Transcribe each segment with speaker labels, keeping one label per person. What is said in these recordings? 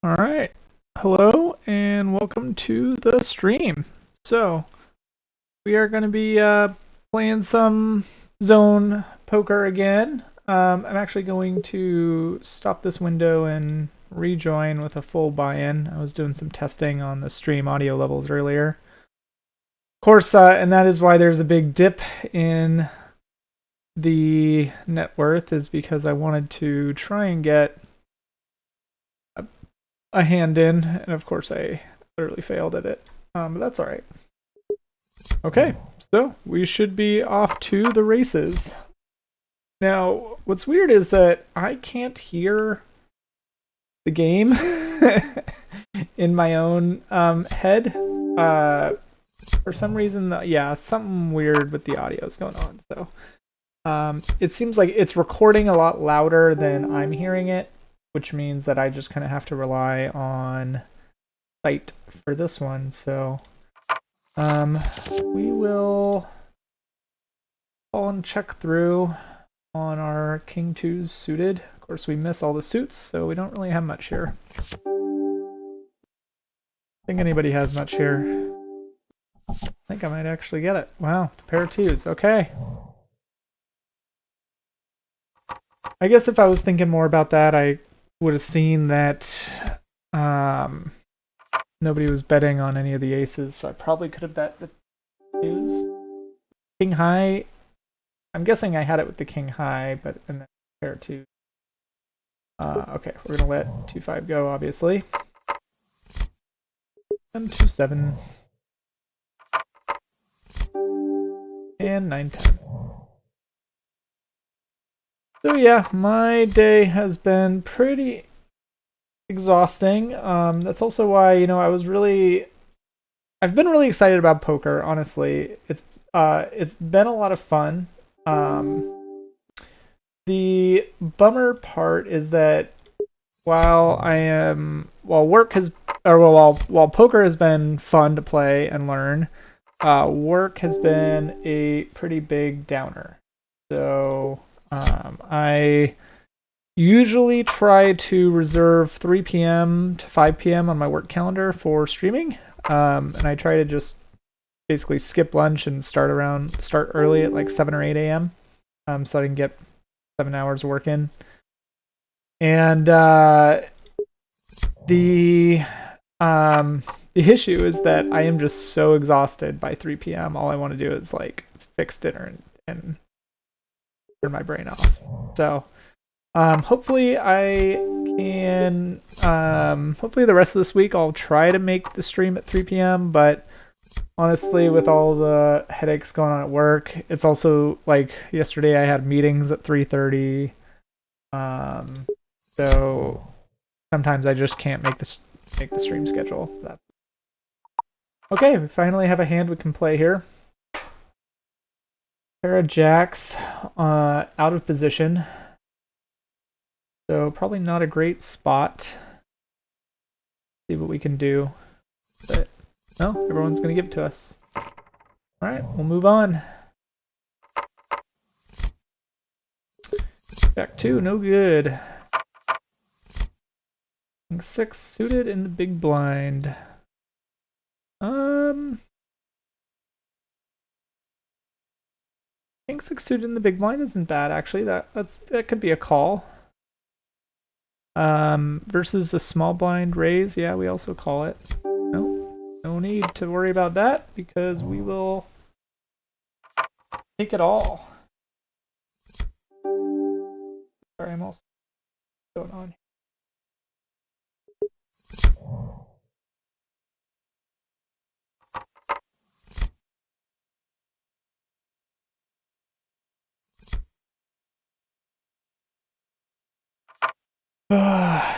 Speaker 1: All right. Hello and welcome to the stream. So, we are going to be playing some zone poker again. I'm actually going to stop this window and rejoin with a full buy-in. I was doing some testing on the stream audio levels earlier. Of course, and that is why there's a big dip in the net worth, is because I wanted to try and get a hand in, and of course I literally failed at it. But that's all right. Okay, so we should be off to the races. Now, what's weird is that I can't hear the game in my own head. For some reason, yeah, something weird with the audio is going on. So it seems like it's recording a lot louder than I'm hearing it, which means that I just kind of have to rely on sight for this one. So we will call and check through on our King 2s suited. Of course, we miss all the suits, so we don't really have much here. I think anybody has much here. I think I might actually get it. Wow, the pair of twos. Okay. I guess if I was thinking more about that, I would have seen that nobody was betting on any of the aces, so I probably could have bet the twos. King high. I'm guessing I had it with the king high, but and then pair of twos. Okay, we're gonna let 2-5 go, obviously. And 2-7. And 9-10. So yeah, my day has been pretty exhausting. That's also why, I've been really excited about poker, honestly. It's been a lot of fun. The bummer part is that while poker has been fun to play and learn, work has been a pretty big downer. So I usually try to reserve 3 p.m. to 5 p.m. on my work calendar for streaming, and I try to just basically skip lunch and start early at like 7 or 8 a.m. So I can get 7 hours of work in. And the issue is that I am just so exhausted by 3 p.m. All I want to do is like fix dinner and turn my brain off. So hopefully I can hopefully the rest of this week I'll try to make the stream at 3 p.m. But honestly, with all the headaches going on at work, it's also like yesterday I had meetings at 3:30. So sometimes I just can't make the stream schedule. Okay, we finally have a hand we can play here. Pair of jacks out of position. So probably not a great spot. See what we can do. But no, everyone's going to give it to us. All right, we'll move on. Jack 2, no good. King 6 suited in the big blind. King 6 suited in the big blind isn't bad, actually. That could be a call. Versus a small blind raise, yeah, we also call it. No need to worry about that because we will take it all. Sorry, I'm also going on.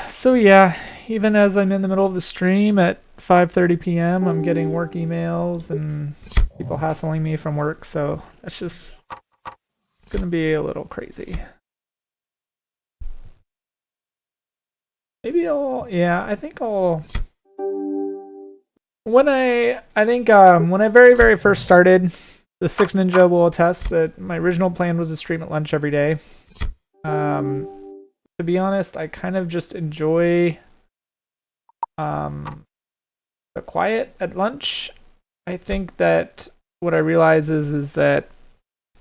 Speaker 1: So yeah, even as I'm in the middle of the stream at 5:30 p.m., I'm getting work emails and people hassling me from work, so that's just gonna be a little crazy. Maybe I think I'll when I very very first started, the Six Ninja will attest that my original plan was to stream at lunch every day. To be honest, I kind of just enjoy the quiet at lunch. I think that what I realize is that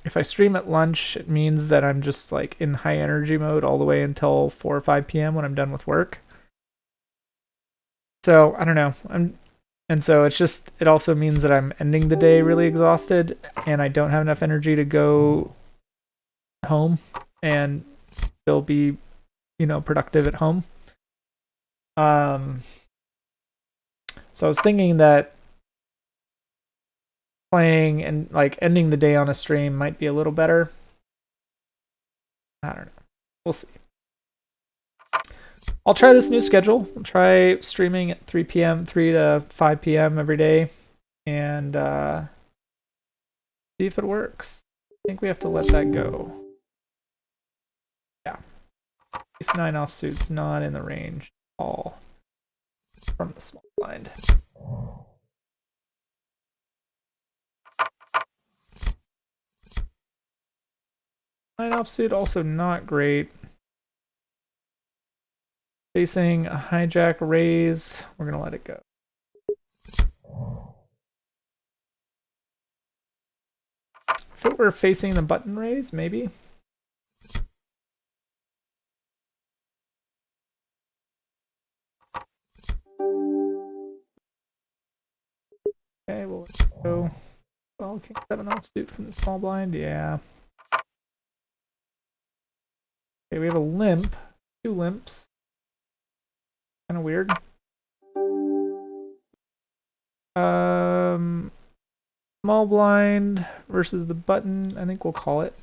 Speaker 1: if I stream at lunch, it means that I'm just like in high energy mode all the way until 4 or 5 p.m. when I'm done with work. So I don't know. And so it also means that I'm ending the day really exhausted and I don't have enough energy to go home and still be, productive at home. So I was thinking that playing and like ending the day on a stream might be a little better. I don't know. We'll see. I'll try this new schedule. I'll try streaming at 3 p.m., 3 to 5 p.m. every day, and see if it works. I think we have to let that go. Yeah. Ace 9 offsuit's not in the range at all from the small blind. 9 offsuit also not great. Facing a hijack raise, we're gonna let it go. If it were facing the button raise, maybe. Okay, we'll let it go. Well, king 7 offsuit from the small blind, yeah. Okay, we have a limp, 2 limps. Kind of weird. Small blind versus the button. I think we'll call it.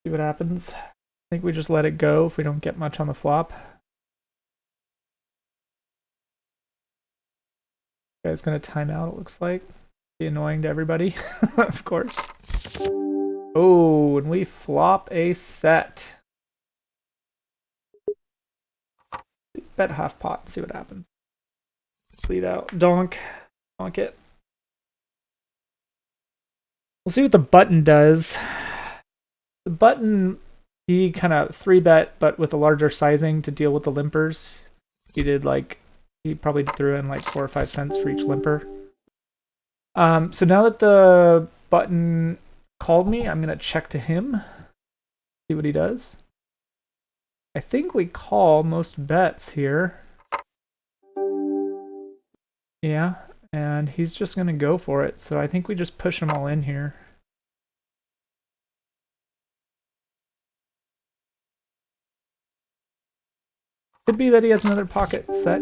Speaker 1: See what happens. I think we just let it go if we don't get much on the flop. This guy's gonna time out, it looks like. Be annoying to everybody, of course. Oh, and we flop a set. Bet half pot, see what happens. Lead out, donk it. We'll see what the button does. The button, he kind of 3-bet, but with a larger sizing to deal with the limpers. He probably threw in like 4 or 5 cents for each limper. So now that the button called me, I'm gonna check to him, see what he does. I think we call most bets here. Yeah, and he's just gonna go for it, so I think we just push him all in here. Could be that he has another pocket set.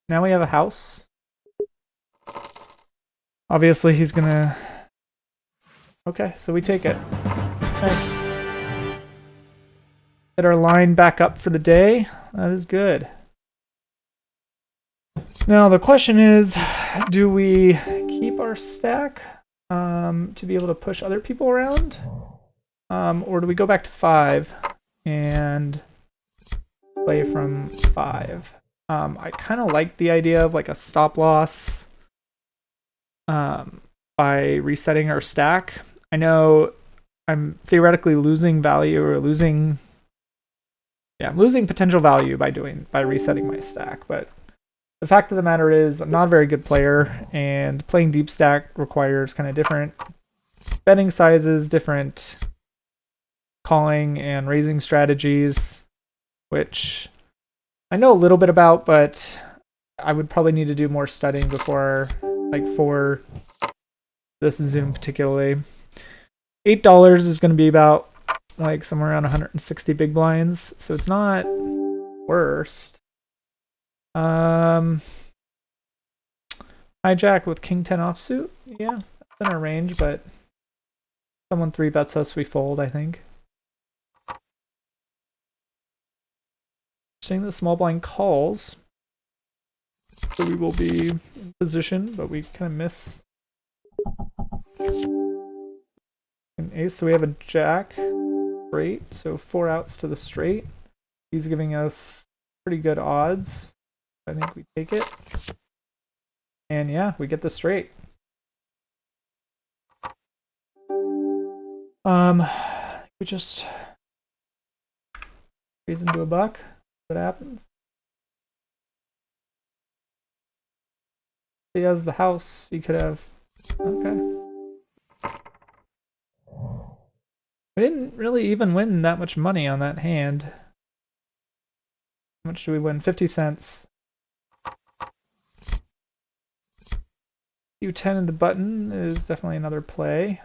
Speaker 1: Now we have a house. Obviously he's gonna... Okay, so we take it. Nice. Get our line back up for the day. That is good. Now the question is, do we keep our stack to be able to push other people around? Or do we go back to 5 and play from 5? I kind of like the idea of like a stop loss by resetting our stack. I know I'm theoretically losing value or losing potential value by resetting my stack, but the fact of the matter is I'm not a very good player, and playing deep stack requires kind of different betting sizes, different calling and raising strategies, which I know a little bit about, but I would probably need to do more studying before, like for this Zoom particularly. $8 is going to be about like somewhere around 160 big blinds, so it's not worst. Hijack with king 10 offsuit, yeah, that's in our range, but someone 3-bets us, we fold, I think. Seeing the small blind calls, so we will be in position, but we kind of miss an ace. So we have a jack, straight, so 4 outs to the straight. He's giving us pretty good odds. I think we take it. And yeah, we get the straight. We just Raise into a buck. What happens? He has the house. He could have. Okay. We didn't really even win that much money on that hand. How much do we win? 50 cents. U10 in the button is definitely another play.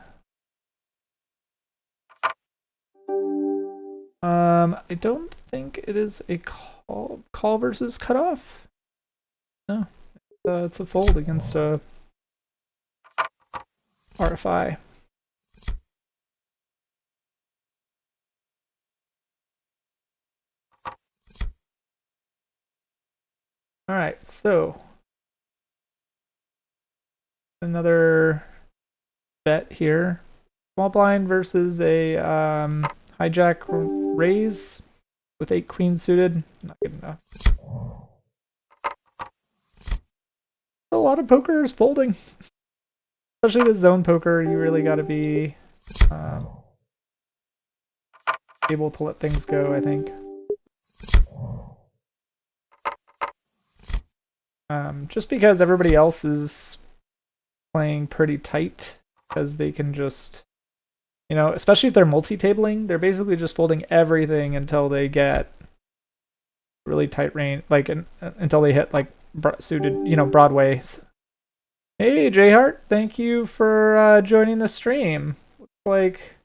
Speaker 1: I don't think it is a call versus cutoff. No, it's a fold against a RFI. All right, so another bet here. Small blind versus a hijack raise with 8 queen suited. Not good enough. A lot of poker is folding. Especially with zone poker, you really got to be able to let things go, I think. Just because everybody else is playing pretty tight, because they can just, you know, especially if they're multi-tabling, they're basically just folding everything until they get really tight range, like until they hit like suited, you know, broadways. Hey, Jayhart, thank you for joining the stream. Looks like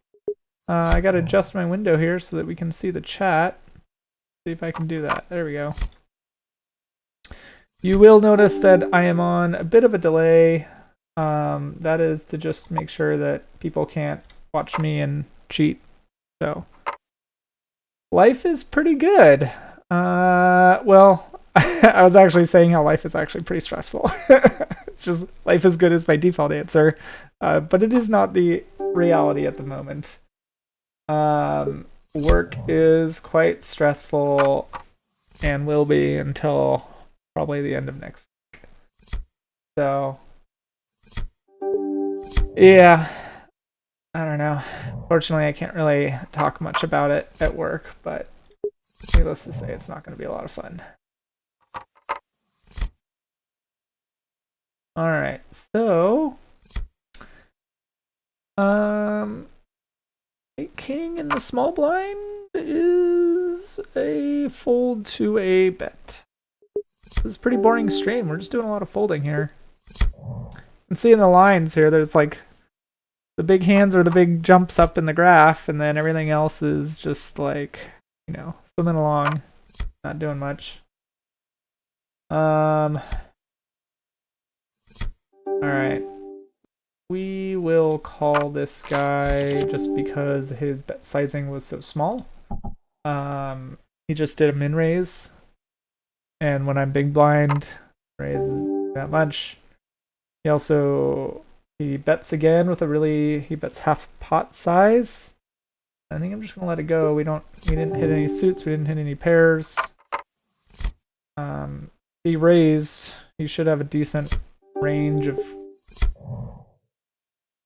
Speaker 1: I gotta adjust my window here so that we can see the chat. See if I can do that. There we go. You will notice that I am on a bit of a delay. That is to just make sure that people can't watch me and cheat. So, life is pretty good. Well, I was actually saying how life is actually pretty stressful. It's just life is good is my default answer, but it is not the reality at the moment. Work is quite stressful and will be until probably the end of next week. So, yeah, I don't know. Fortunately, I can't really talk much about it at work, but needless to say, it's not going to be a lot of fun. All right, so a king in the small blind is a fold to a bet. This is a pretty boring stream. We're just doing a lot of folding here. And seeing the lines here, there's like the big hands are the big jumps up in the graph, and then everything else is just like, you know, swimming along, not doing much. All right. We will call this guy just because his bet sizing was so small. He just did a min raise, and when I'm big blind, raises that much. He bets again with he bets half pot size. I think I'm just gonna let it go. We didn't hit any suits, we didn't hit any pairs. He raised. He should have a decent range of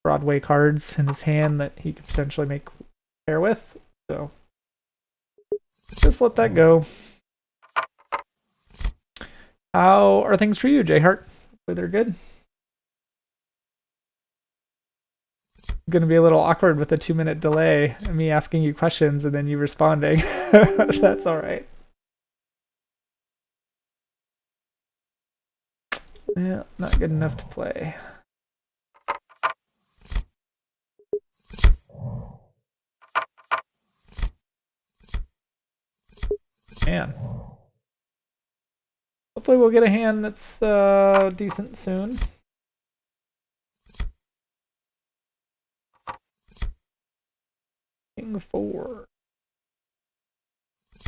Speaker 1: Broadway cards in his hand that he could potentially make pair with. So just let that go. How are things for you, Jayhart? Hopefully they're good. It's gonna be a little awkward with a 2-minute delay, me asking you questions and then you responding. That's all right. Yeah, not good enough to play. Man. Hopefully we'll get a hand that's decent soon. King 4.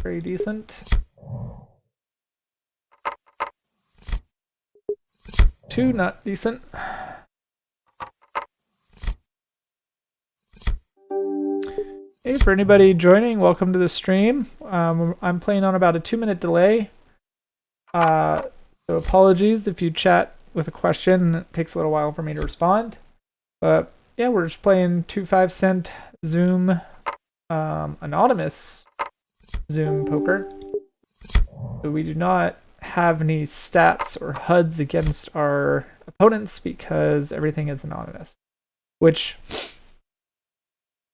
Speaker 1: Very decent. 2, not decent. Hey, for anybody joining, welcome to the stream. I'm playing on about a 2-minute delay. So apologies if you chat with a question. It takes a little while for me to respond. But yeah, we're just playing 2 5-cent Zoom anonymous Zoom poker. So we do not have any stats or HUDs against our opponents because everything is anonymous. Which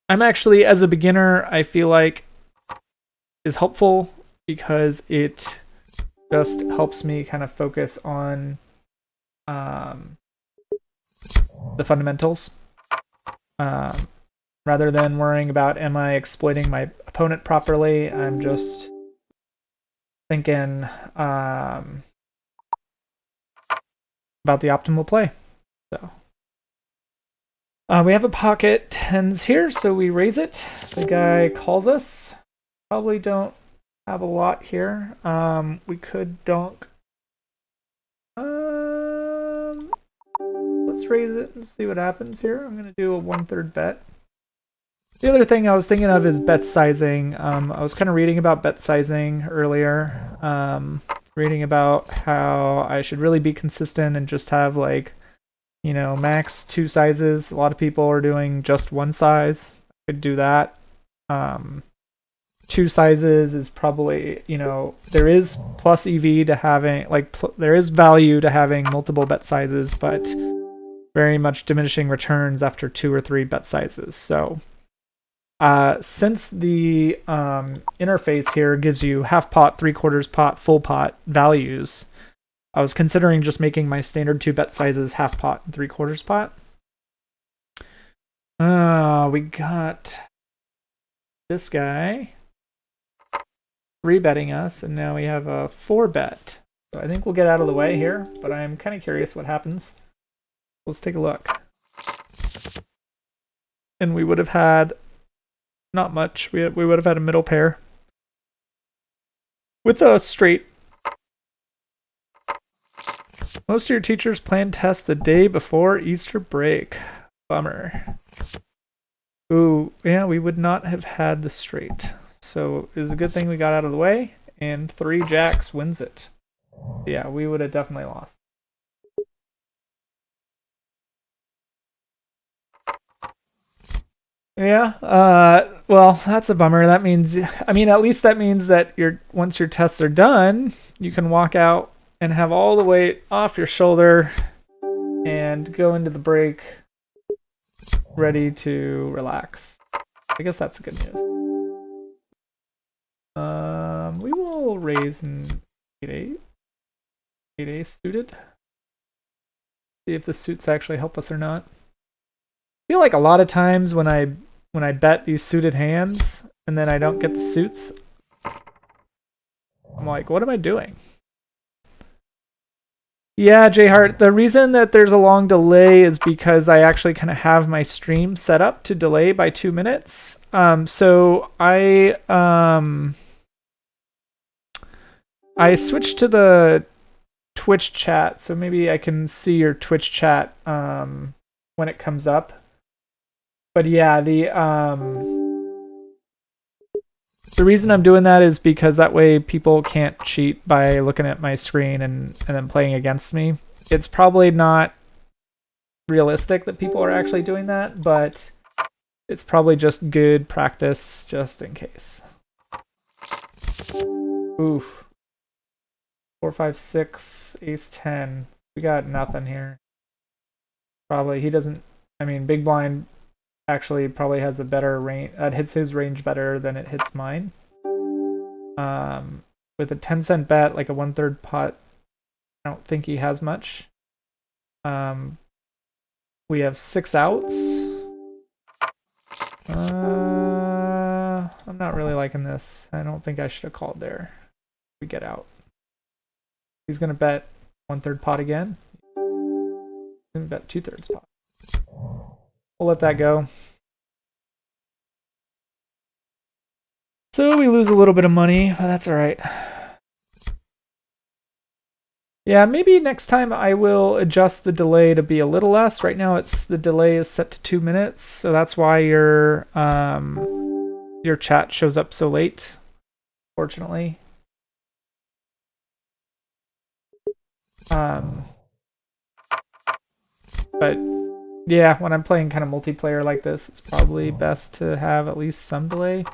Speaker 1: I'm actually, as a beginner, I feel like is helpful because it just helps me kind of focus on the fundamentals. Rather than worrying about am I exploiting my opponent properly, I'm just thinking about the optimal play. So we have a pocket tens here, so we raise it. The guy calls us. Probably don't have a lot here. We could donk. Let's raise it and see what happens here. I'm gonna do a 1/3 bet. The other thing I was thinking of is bet sizing. I was kind of reading about bet sizing earlier. Reading about how I should really be consistent and just have like, you know, max 2 sizes. A lot of people are doing just 1 size. I could do that. 2 sizes is probably, you know, there is plus EV to having, like, there is value to having multiple bet sizes, but very much diminishing returns after 2 or 3 bet sizes. So since the interface here gives you half pot, 3/4 pot, full pot values, I was considering just making my standard 2 bet sizes half pot and 3/4 pot. We got this guy 3-betting us, and now we have a 4-bet. So I think we'll get out of the way here, but I'm kind of curious what happens. Let's take a look. And we would have had not much. We would have had a middle pair with a straight. Most of your teachers plan tests the day before Easter break. Bummer. Ooh, yeah, we would not have had the straight. So it was a good thing we got out of the way, and 3 jacks wins it. Yeah, we would have definitely lost. Yeah, well, that's a bummer. That means, I mean, at least that means that once your tests are done, you can walk out and have all the weight off your shoulder and go into the break ready to relax. I guess that's good news. We will raise an 8-8. 8-8 suited. See if the suits actually help us or not. I feel like a lot of times when I bet these suited hands and then I don't get the suits, I'm like, what am I doing? Yeah, J-Heart, the reason that there's a long delay is because I actually kind of have my stream set up to delay by 2 minutes. So I switched to the Twitch chat, so maybe I can see your Twitch chat when it comes up. But yeah, the reason I'm doing that is because that way people can't cheat by looking at my screen and then playing against me. It's probably not realistic that people are actually doing that, but it's probably just good practice just in case. Oof. 4, 5, 6, ace 10. We got nothing here. Probably he doesn't. I mean, big blind actually probably has a better range. It hits his range better than it hits mine. With a 10-cent bet, like a 1/3 pot, I don't think he has much. We have 6 outs. I'm not really liking this. I don't think I should have called there. We get out. He's gonna bet 1/3 pot again. He's gonna bet 2/3 pot. We'll let that go. So we lose a little bit of money, but that's all right. Yeah, maybe next time I will adjust the delay to be a little less. Right now, the delay is set to 2 minutes, so that's why your chat shows up so late. Fortunately. But yeah, when I'm playing kind of multiplayer like this, it's probably best to have at least some delay.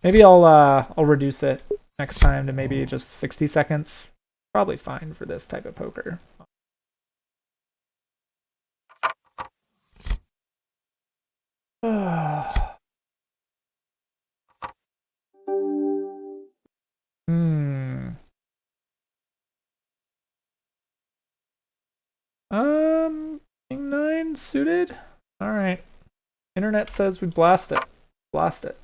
Speaker 1: Maybe I'll reduce it next time to maybe just 60 seconds. Probably fine for this type of poker. Hmm. King 9 suited? Alright. Internet says we blast it. Blast it.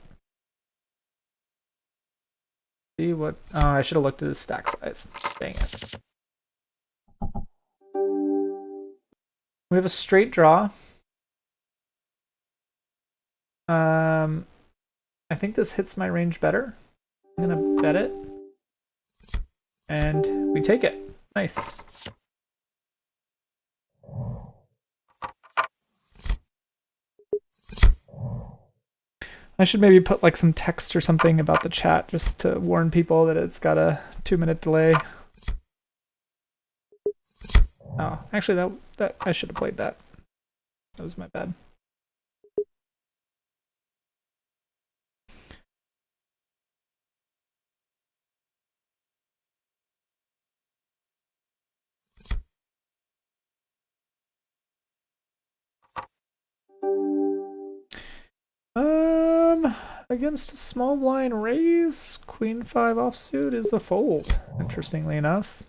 Speaker 1: See what... Oh, I should have looked at his stack size. Dang it. We have a straight draw. I think this hits my range better. I'm gonna bet it. And we take it. Nice. I should maybe put like some text or something about the chat just to warn people that it's got a 2-minute delay. Oh, actually that I should have played that. That was my bad. Against a small blind raise, Queen 5 offsuit is a fold, interestingly enough.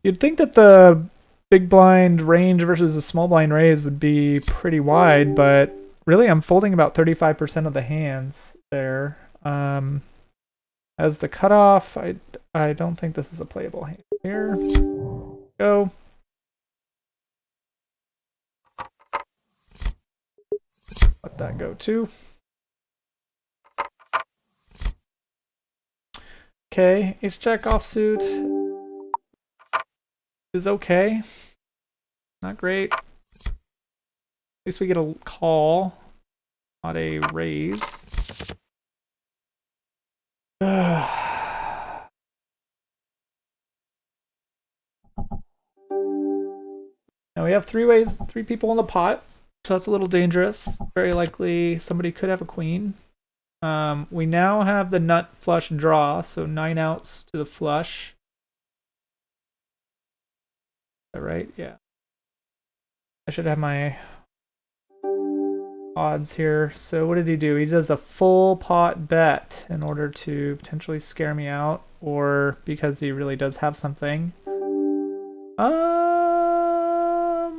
Speaker 1: You'd think that the big blind range versus a small blind raise would be pretty wide, but really I'm folding about 35% of the hands there. As the cutoff, I don't think this is a playable hand here. Go. Let that go too. Okay, ace jack offsuit is okay. Not great. At least we get a call, not a raise. Now we have three people in the pot, so that's a little dangerous. Very likely somebody could have a queen. We now have the nut flush draw, so 9 outs to the flush. Is that right? Yeah. I should have my odds here. So what did he do? He does a full pot bet in order to potentially scare me out, or because he really does have something. I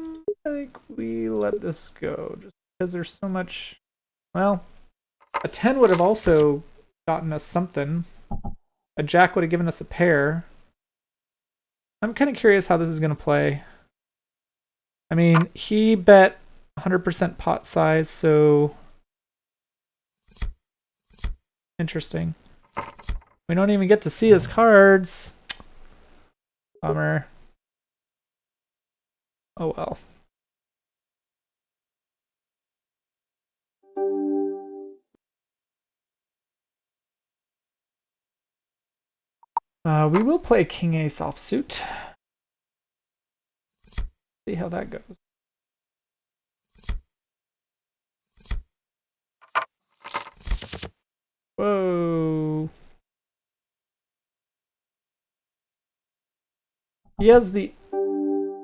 Speaker 1: think we let this go just because there's so much. Well, a 10 would have also gotten us something. A jack would have given us a pair. I'm kind of curious how this is going to play. I mean, he bet 100% pot size, so interesting. We don't even get to see his cards. Bummer. Oh well. We will play King Ace offsuit. See how that goes. Whoa. He has the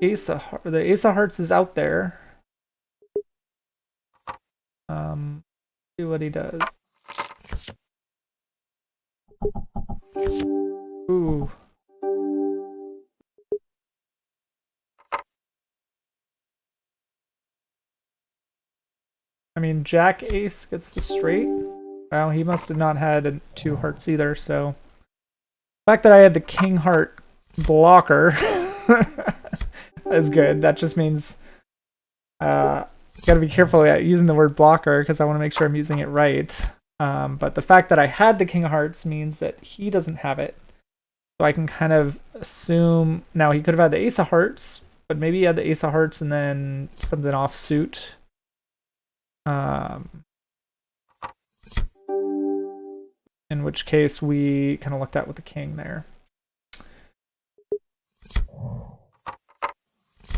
Speaker 1: Ace of Hearts. The Ace of Hearts is out there. See what he does. Ooh. I mean, Jack Ace gets the straight. Well, he must have not had 2 hearts either, so... The fact that I had the King Heart blocker is good. That just means... gotta be careful using the word blocker, because I want to make sure I'm using it right. But the fact that I had the King of Hearts means that he doesn't have it. So I can kind of assume... Now, he could have had the Ace of Hearts, but maybe he had the Ace of Hearts and then something off suit. In which case we kind of looked at with the king there.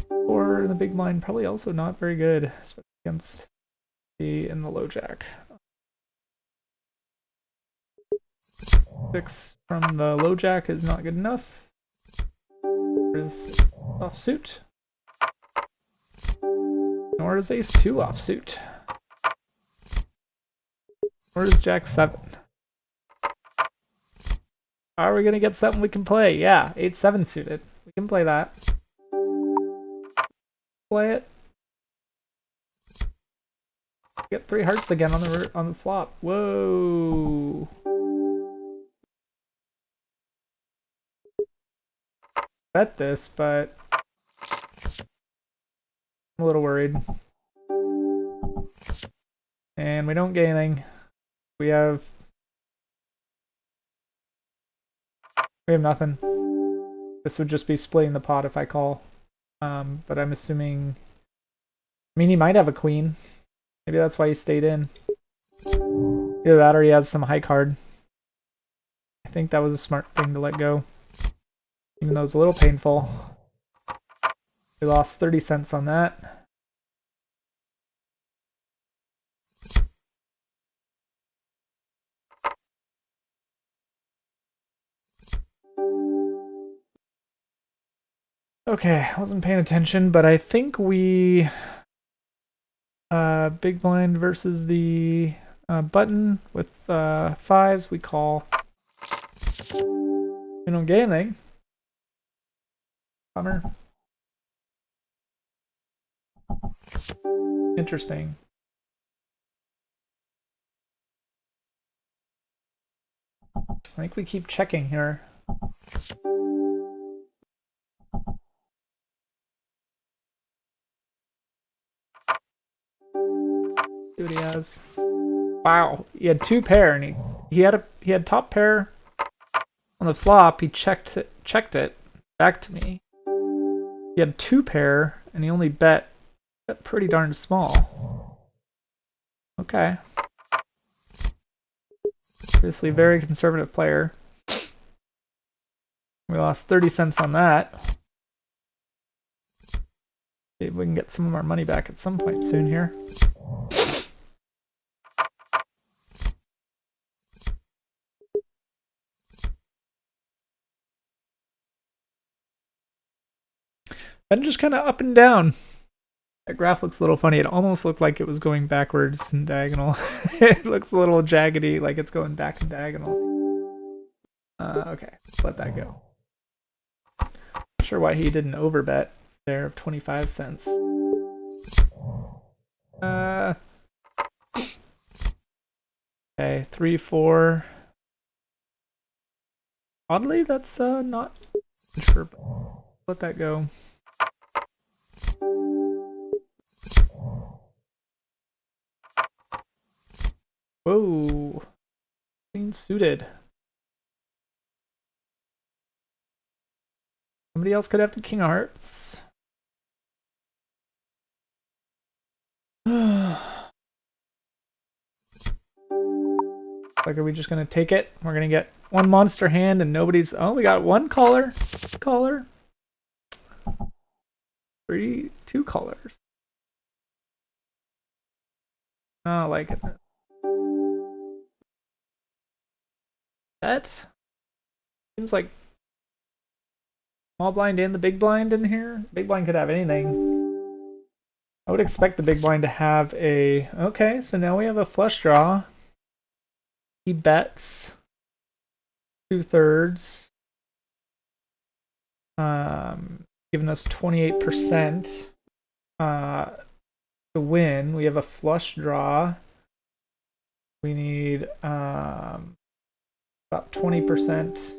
Speaker 1: Or the big blind, probably also not very good, especially against the in the low jack. 6 from the low jack is not good enough. There's offsuit. Nor is ace 2 offsuit. Or is jack 7. Are we gonna get something we can play? Yeah, 8-7 suited. We can play that. Play it. Get 3 hearts again on the flop. Whoa. Bet this, but I'm a little worried. And we don't get anything. We have nothing. This would just be splitting the pot if I call. But I'm assuming... I mean, he might have a queen. Maybe that's why he stayed in. Either that or he has some high card. I think that was a smart thing to let go. Even though it's a little painful. We lost 30 cents on that. Okay, I wasn't paying attention, but I think we... big blind versus the button with 5s, we call. We don't get anything. Bummer. Interesting. I think we keep checking here. See what he has. Wow, he had 2 pair, and he had top pair on the flop. He checked it back to me. He had 2 pair, and he only bet pretty darn small. Okay. Obviously, a very conservative player. We lost 30 cents on that. See if we can get some of our money back at some point soon here. And just kind of up and down. That graph looks a little funny. It almost looked like it was going backwards and diagonal. It looks a little jaggedy, like it's going back and diagonal. Okay, let that go. Not sure why he didn't overbet there of 25 cents. Okay, 3, 4. Oddly, that's not sure. Let that go. Whoa. Queen suited. Somebody else could have the king of hearts. Like, are we just gonna take it? We're gonna get one monster hand and nobody's... Oh, we got 1 caller. 2 callers. Oh, like it. That seems like small blind and the big blind in here. Big blind could have anything. I would expect the big blind to have a... Okay, so now we have a flush draw. He bets 2/3. Giving us 28% to win. We have a flush draw. We need about 20%.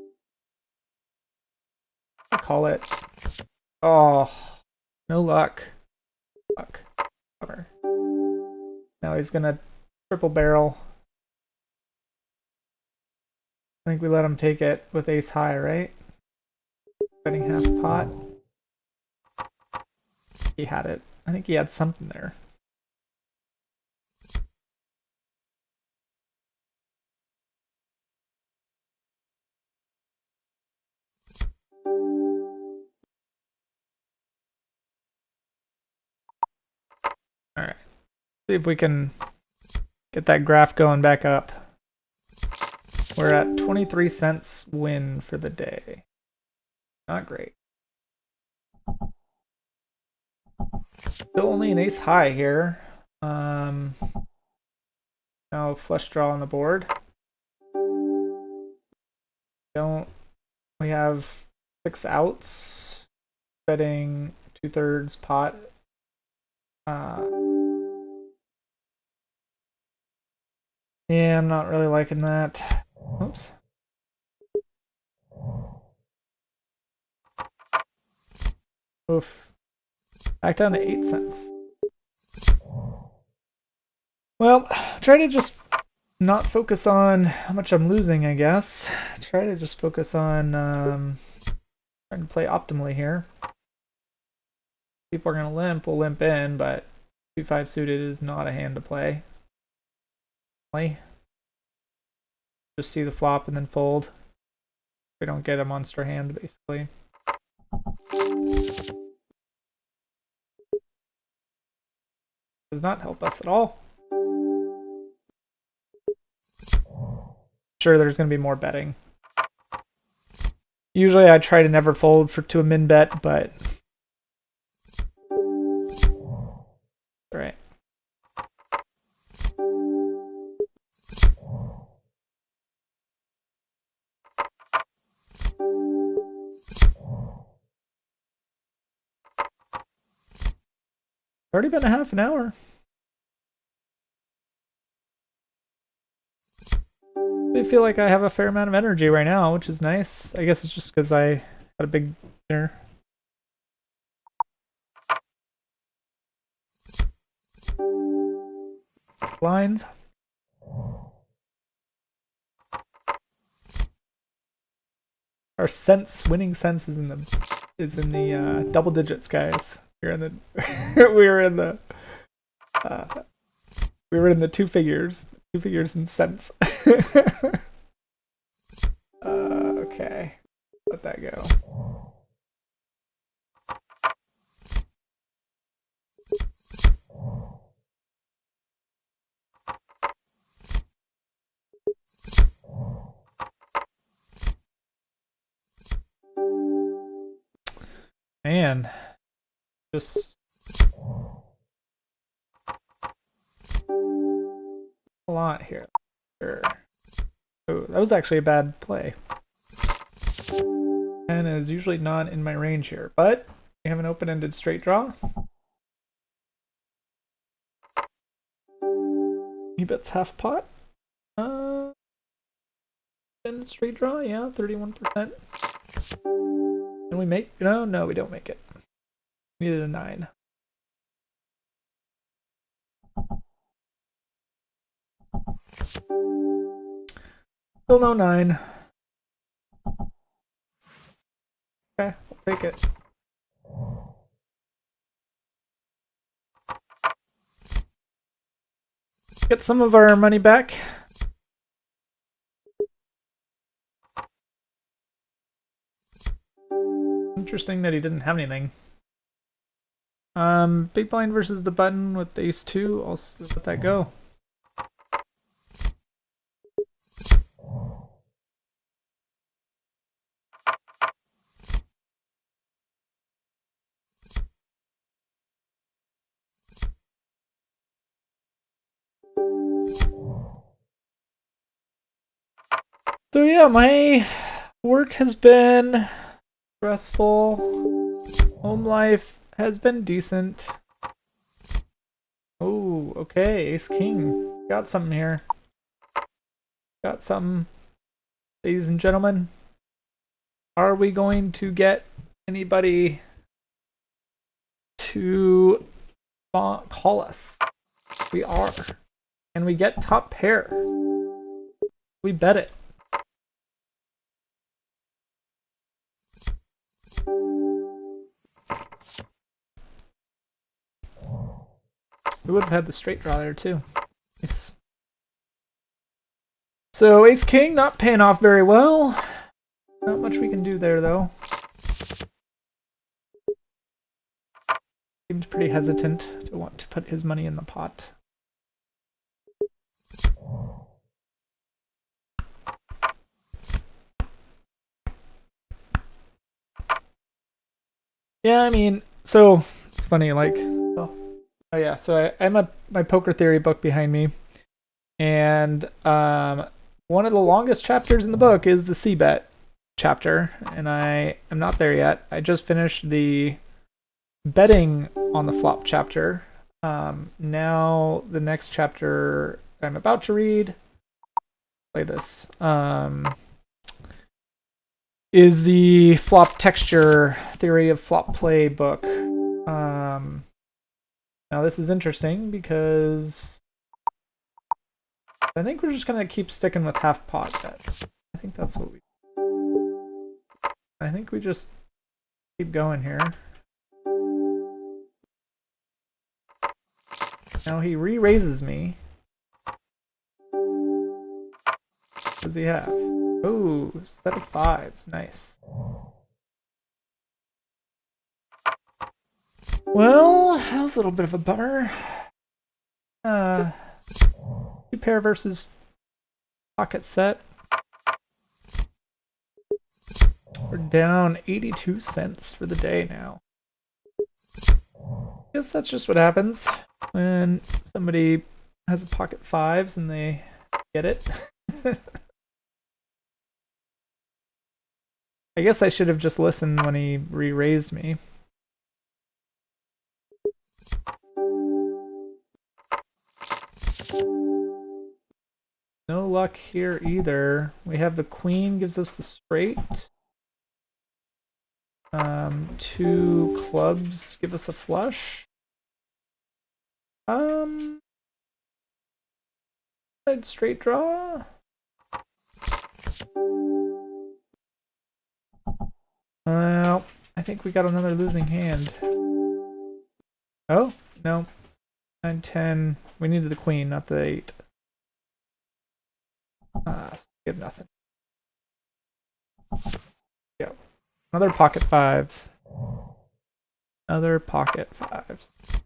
Speaker 1: I'll call it. Oh, no luck. Cover. Now he's gonna triple barrel. I think we let him take it with ace high, right? Betting half pot. He had it. I think he had something there. Alright. See if we can get that graph going back up. We're at 23 cents win for the day. Not great. Still only an ace high here. Now flush draw on the board. We have 6 outs. Betting 2/3 pot. Yeah, I'm not really liking that. Oops. Oof. Back down to 8 cents. Well, try to just not focus on how much I'm losing, I guess. Try to just focus on trying to play optimally here. People are going to limp, we'll limp in, but 2-5 suited is not a hand to play. Just see the flop and then fold. We don't get a monster hand, basically. Does not help us at all. Sure, there's going to be more betting. Usually I try to never fold to a min bet, but... Right. Already been a half an hour. I feel like I have a fair amount of energy right now, which is nice. I guess it's just because I had a big dinner. Blinds. Our winning sense is in the double digits, guys. We were in the two figures in cents. Okay, let that go. Man, just a lot here. Sure. Oh, that was actually a bad play. And is usually not in my range here, but we have an open-ended straight draw. He bets half pot. Open-ended straight draw, yeah, 31%. And we make no, we don't make it. Needed a 9. Still no 9. Okay, we'll take it. Get some of our money back. Interesting that he didn't have anything. Big blind versus the button with ace 2. I'll let that go. So yeah, my work has been stressful. Home life has been decent. Oh, okay, ace king. Got something here. Got something. Ladies and gentlemen, are we going to get anybody to call us? We are. And we get top pair. We bet it. We would have had the straight draw there too. Nice. So ace king not paying off very well. Not much we can do there though. Seemed pretty hesitant to want to put his money in the pot. Yeah, I mean, so it's funny, like, oh yeah, so I'm my poker theory book behind me, and one of the longest chapters in the book is the c-bet chapter, and I am not there yet. I just finished the betting on the flop chapter. Now the next chapter I'm about to read, play this, is the flop texture theory of flop play book. Now this is interesting because I think we're just gonna keep sticking with half pot bet. I think that's what we. I think we just keep going here. Now he re-raises me. What does he have? Ooh, set of fives. Nice. Well, that was a little bit of a bummer. Two pair versus pocket set. We're down 82 cents for the day now. Guess that's just what happens when somebody has a pocket fives and they get it. I guess I should have just listened when he re-raised me. No luck here either. We have the queen, gives us the straight. Two clubs give us a flush. Straight draw. Well, I think we got another losing hand. Oh, no. 9, 10. We needed the queen, not the 8. Give nothing. Go. Another pocket fives. Another pocket fives.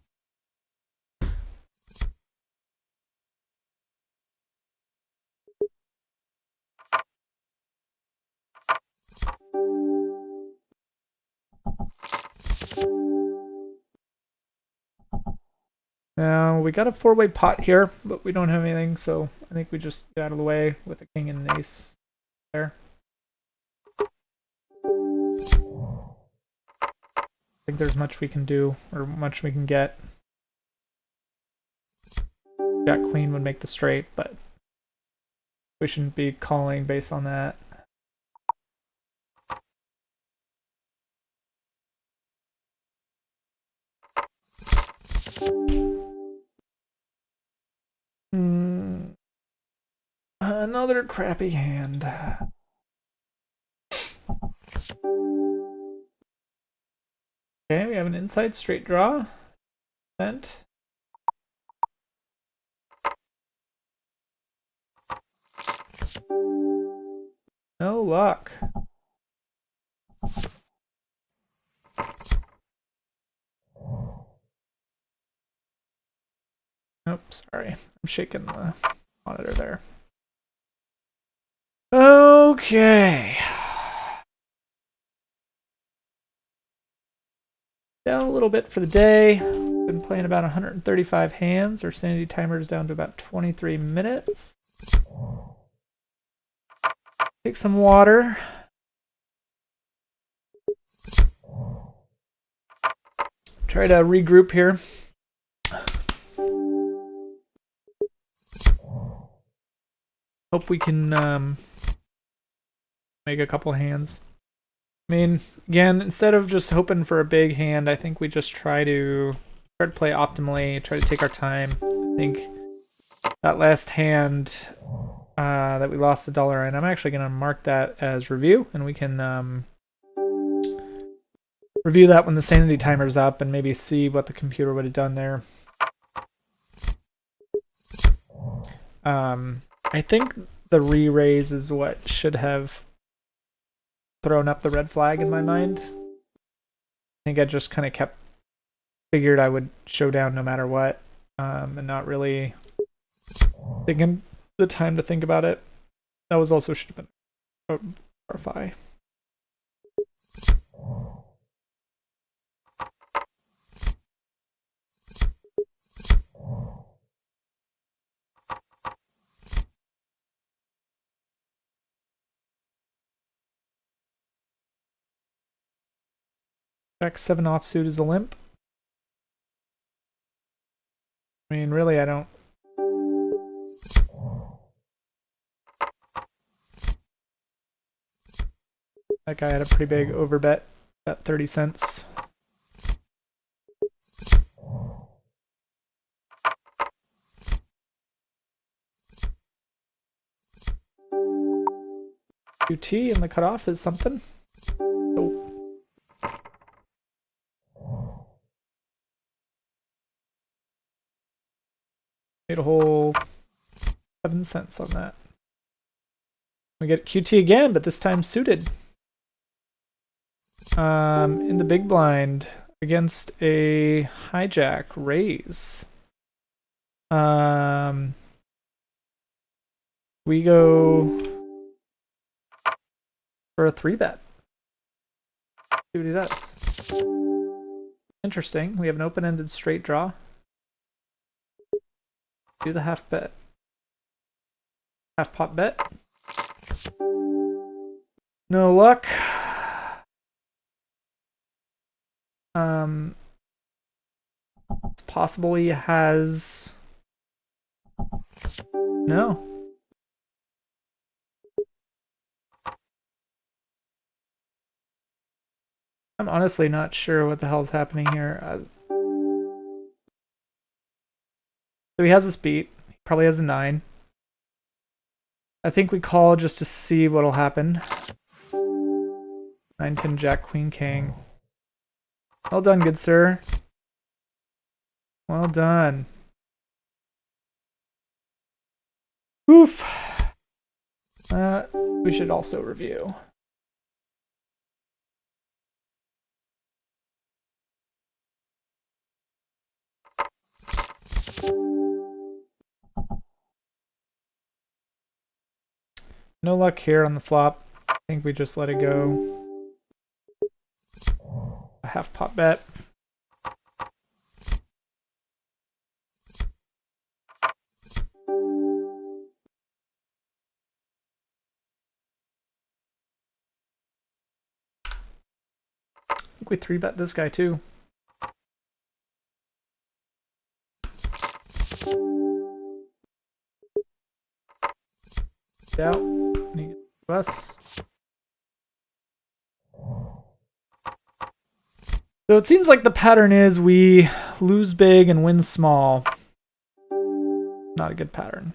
Speaker 1: Now we got a four-way pot here, but we don't have anything, so I think we just get out of the way with a king and an ace there. I think there's much we can do, or much we can get. Jack queen would make the straight, but we shouldn't be calling based on that. Another crappy hand. Okay, we have an inside straight draw. Sent. No luck. Oops, sorry. I'm shaking the monitor there. Okay. Down a little bit for the day. Been playing about 135 hands. Our sanity timer is down to about 23 minutes. Take some water. Try to regroup here. Hope we can make a couple hands. I mean, again, instead of just hoping for a big hand, I think we just try to play optimally, try to take our time. I think that last hand that we lost the dollar in, I'm actually going to mark that as review, and we can review that when the sanity timer's up and maybe see what the computer would have done there. I think the re-raise is what should have thrown up the red flag in my mind. I think I just kind of figured I would show down no matter what, and not really taking the time to think about it. That was also should have been a RFI. Jack 7 offsuit is a limp. I mean, really, I don't. That guy had a pretty big overbet at 30 cents. QT and the cutoff is something. Oh. Made a whole 7 cents on that. We get QT again, but this time suited. In the big blind against a hijack raise. We go for a 3-bet. See what he does. Interesting. We have an open-ended straight draw. Do the half bet. Half pot bet. No luck. It's possible he has... No. I'm honestly not sure what the hell's happening here. So he has this beat. He probably has a 9. I think we call just to see what'll happen. 9, 10, Jack, Queen, King. Well done, good sir. Well done. Oof. We should also review. No luck here on the flop. I think we just let it go. A half pot bet. I think we 3-bet this guy too. Out. Need us. So it seems like the pattern is we lose big and win small. Not a good pattern.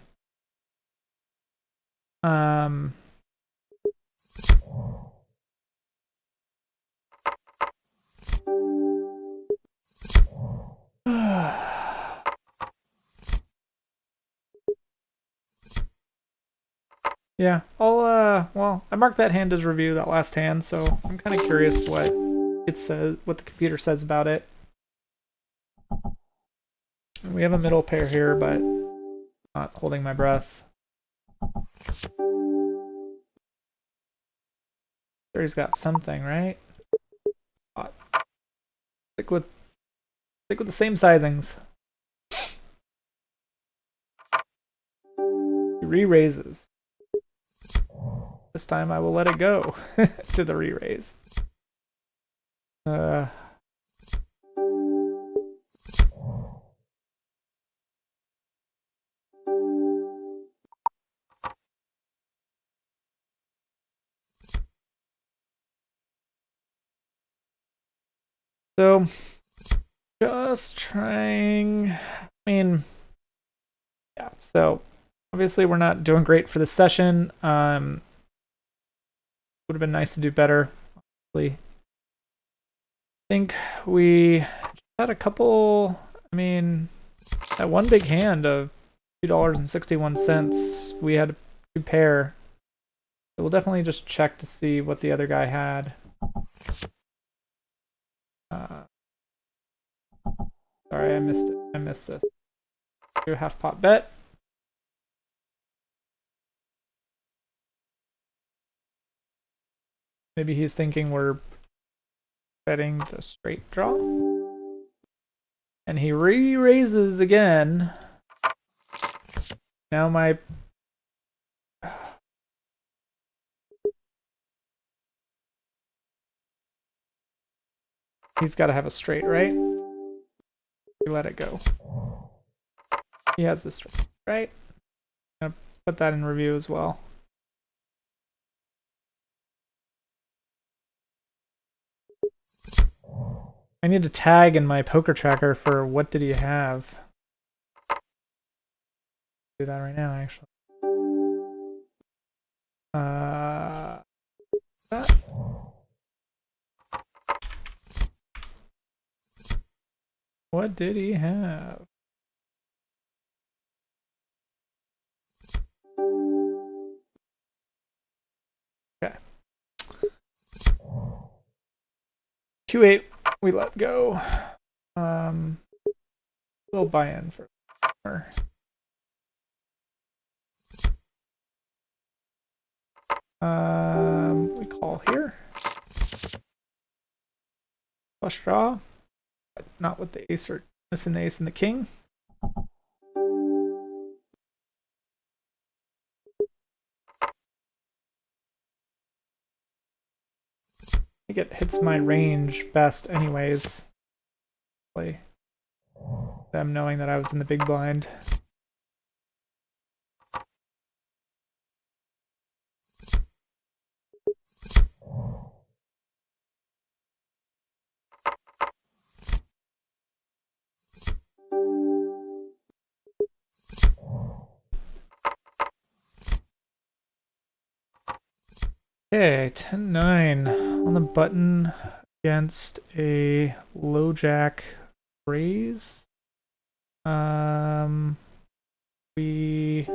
Speaker 1: Yeah, well, I marked that hand as review, that last hand, so I'm kind of curious what it says, what the computer says about it. We have a middle pair here, but not holding my breath. There, he's got something, right? Stick with the same sizings. He re-raises. This time I will let it go to the re-raise. So, just trying, I mean, yeah, so obviously we're not doing great for the session. Would have been nice to do better, honestly. I think we had a couple, I mean, that one big hand of $2.61, we had to pair. So we'll definitely just check to see what the other guy had. Sorry, I missed it. I missed this. Do a half pot bet. Maybe he's thinking we're betting the straight draw. And he re-raises again. Now my... He's got to have a straight, right? We let it go. He has the straight, right? I'm gonna put that in review as well. I need to tag in my poker tracker for what did he have. Do that right now, actually. That. What did he have? Okay. Q8, we let go. We'll buy in for more. We call here. Flush draw, but not with the ace or missing the ace and the king. I think it hits my range best anyways. Play them knowing that I was in the big blind. Okay, 10-9 on the button against a low jack raise. We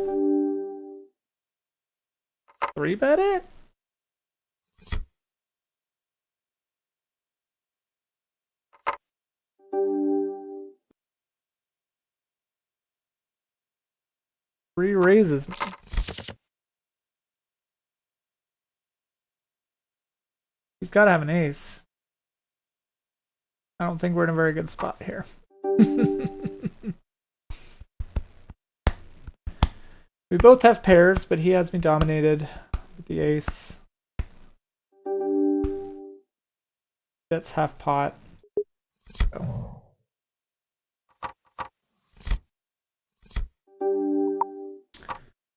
Speaker 1: 3-bet it? Three raises. He's got to have an ace. I don't think we're in a very good spot here. We both have pairs, but he has me dominated with the ace. That's half pot. So.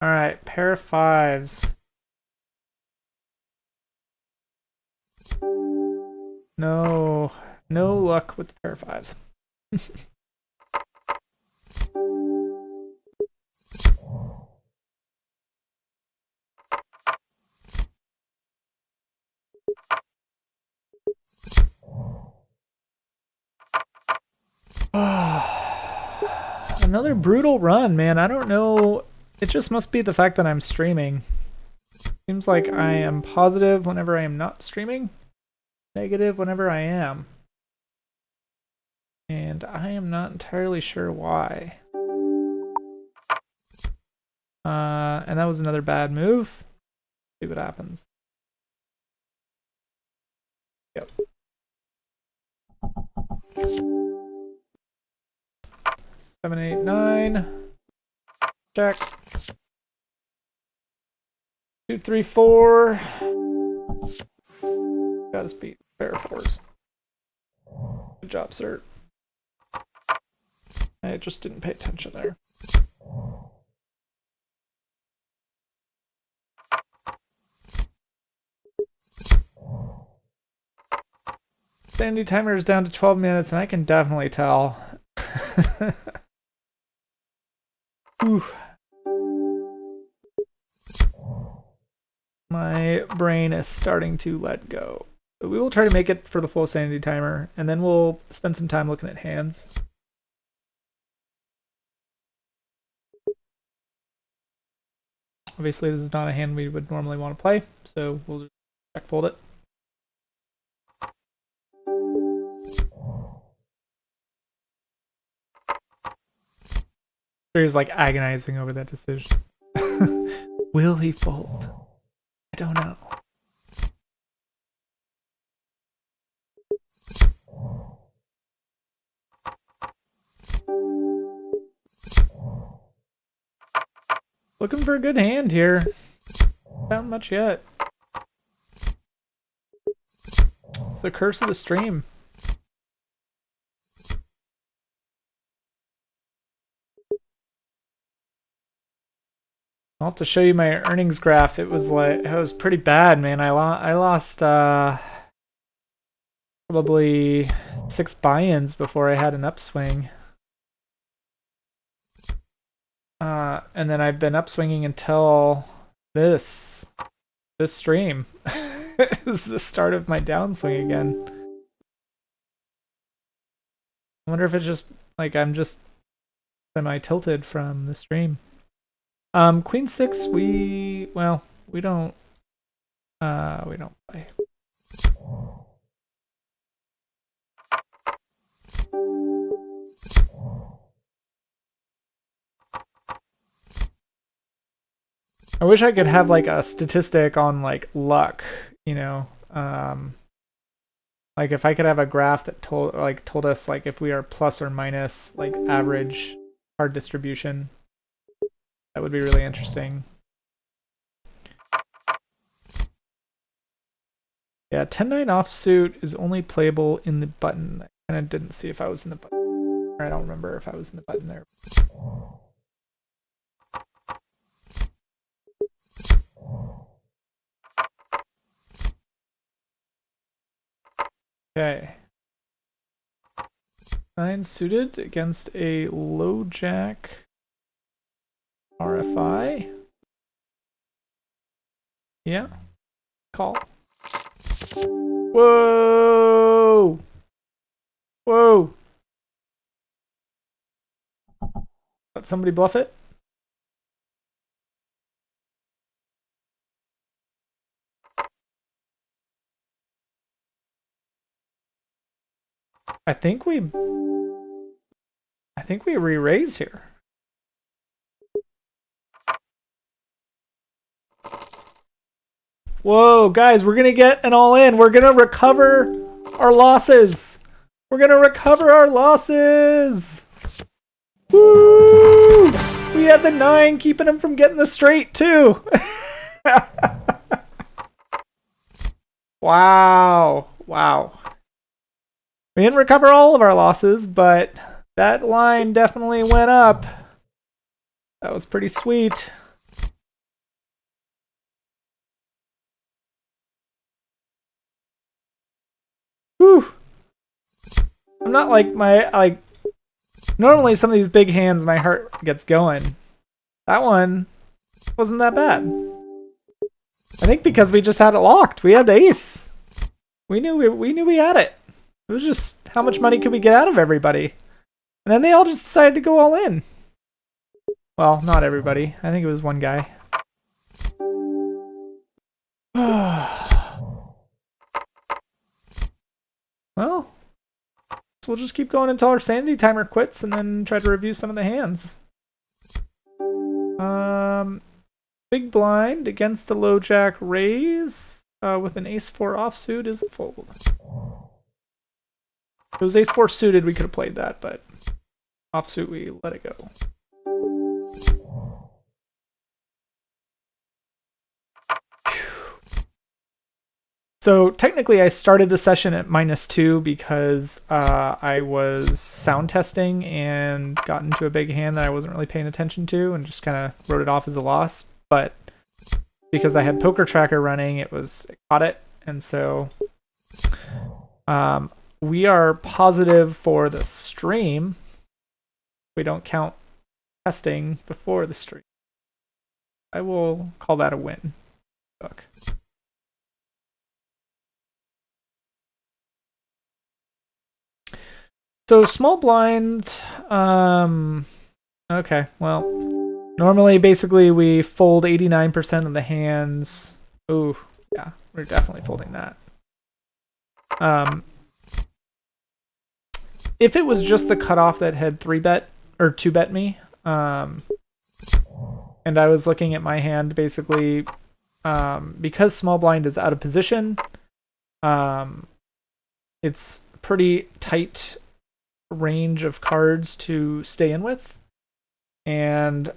Speaker 1: All right, pair of fives. No luck with the pair of fives. Another brutal run, man. I don't know. It just must be the fact that I'm streaming. Seems like I am positive whenever I am not streaming, negative whenever I am. And I am not entirely sure why. And that was another bad move. See what happens. Yep. 7, 8, 9. Check. 2, 3, 4. Got us beat. Pair of fours. Good job, sir. I just didn't pay attention there. Sanity timer is down to 12 minutes, and I can definitely tell. Ooh. My brain is starting to let go. So we will try to make it for the full sanity timer, and then we'll spend some time looking at hands. Obviously, this is not a hand we would normally want to play, so we'll just check fold it. He's like agonizing over that decision. Will he fold? I don't know. Looking for a good hand here. Not much yet. It's the curse of the stream. I'll have to show you my earnings graph. It was pretty bad, man. I lost probably 6 buy-ins before I had an upswing. And then I've been upswinging until this stream is the start of my downswing again. I wonder if it's just like I'm just semi-tilted from the stream. Queen 6, we don't play. I wish I could have like a statistic on like luck, you know. Like if I could have a graph that told us like if we are plus or minus like average card distribution. That would be really interesting. Yeah, 10-9 offsuit is only playable in the button. I kind of didn't see if I was in the button. Or I don't remember if I was in the button there. Okay. 9 suited against a low jack RFI. Yeah. Call. Whoa! Whoa! Let somebody bluff it? I think we re-raise here. Whoa, guys, we're gonna get an all-in. We're gonna recover our losses. We're gonna recover our losses. Woo! We had the 9 keeping him from getting the straight too. Wow. Wow. We didn't recover all of our losses, but that line definitely went up. That was pretty sweet. Whew. I'm not like normally some of these big hands my heart gets going. That one wasn't that bad. I think because we just had it locked. We had the ace. We knew we had it. It was just how much money could we get out of everybody? And then they all just decided to go all in. Well, not everybody. I think it was one guy. Well, so we'll just keep going until our sanity timer quits and then try to review some of the hands. Big blind against the low jack raise with an ace-4 offsuit is a fold. If it was ace-4 suited, we could have played that, but offsuit, we let it go. So technically I started the session at -2 because I was sound testing and got into a big hand that I wasn't really paying attention to and just kind of wrote it off as a loss. But because I had Poker Tracker running, it caught it. And so we are positive for the stream. We don't count testing before the stream. I will call that a win. Look. So small blind, okay, well, normally basically we fold 89% of the hands. Ooh, yeah, we're definitely folding that. If it was just the cutoff that had 3-bet or 2-bet me, and I was looking at my hand basically, because small blind is out of position, it's pretty tight range of cards to stay in with, and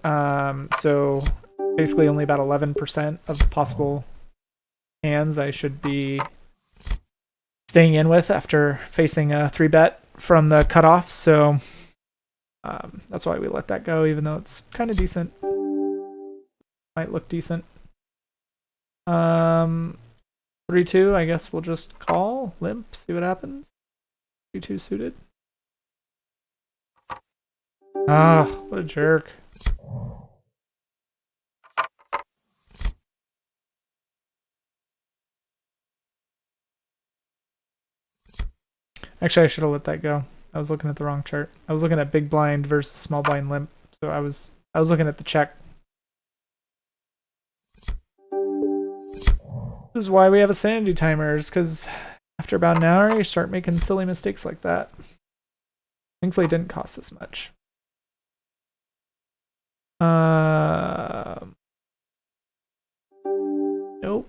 Speaker 1: so basically only about 11% of the possible hands I should be staying in with after facing a 3-bet from the cutoff. So that's why we let that go, even though it's kind of decent. Might look decent. 3-2, I guess we'll just call, limp, see what happens. 3-2 suited. Ah, what a jerk. Actually, I should have let that go. I was looking at the wrong chart. I was looking at big blind versus small blind limp, so I was looking at the check. This is why we have a sanity timer, is because after about an hour, you start making silly mistakes like that. Thankfully, it didn't cost us much. Nope.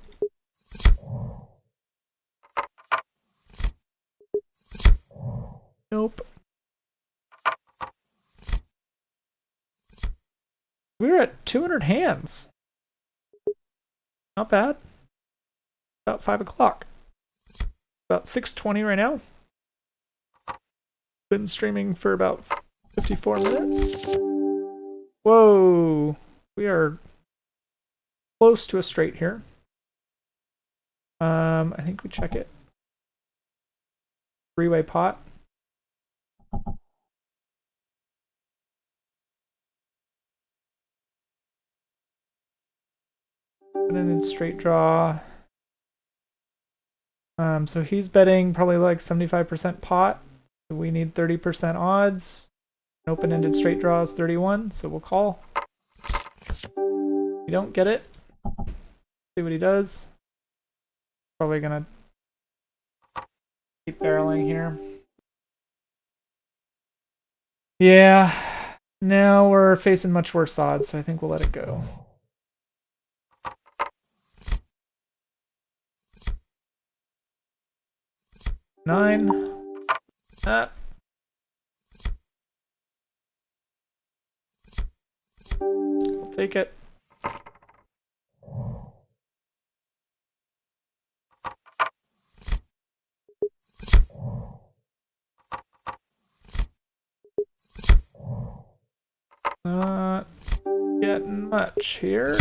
Speaker 1: Nope. We were at 200 hands. Not bad. About 5 o'clock. About 6:20 right now. Been streaming for about 54 minutes. Whoa. We are close to a straight here. I think we check it. Three-way pot. Put in straight draw. So he's betting probably like 75% pot. So we need 30% odds. Open-ended straight draw is 31, so we'll call. We don't get it. See what he does. Probably gonna keep barreling here. Yeah. Now we're facing much worse odds, so I think we'll let it go. Nine. That. We'll take it. Not getting much here.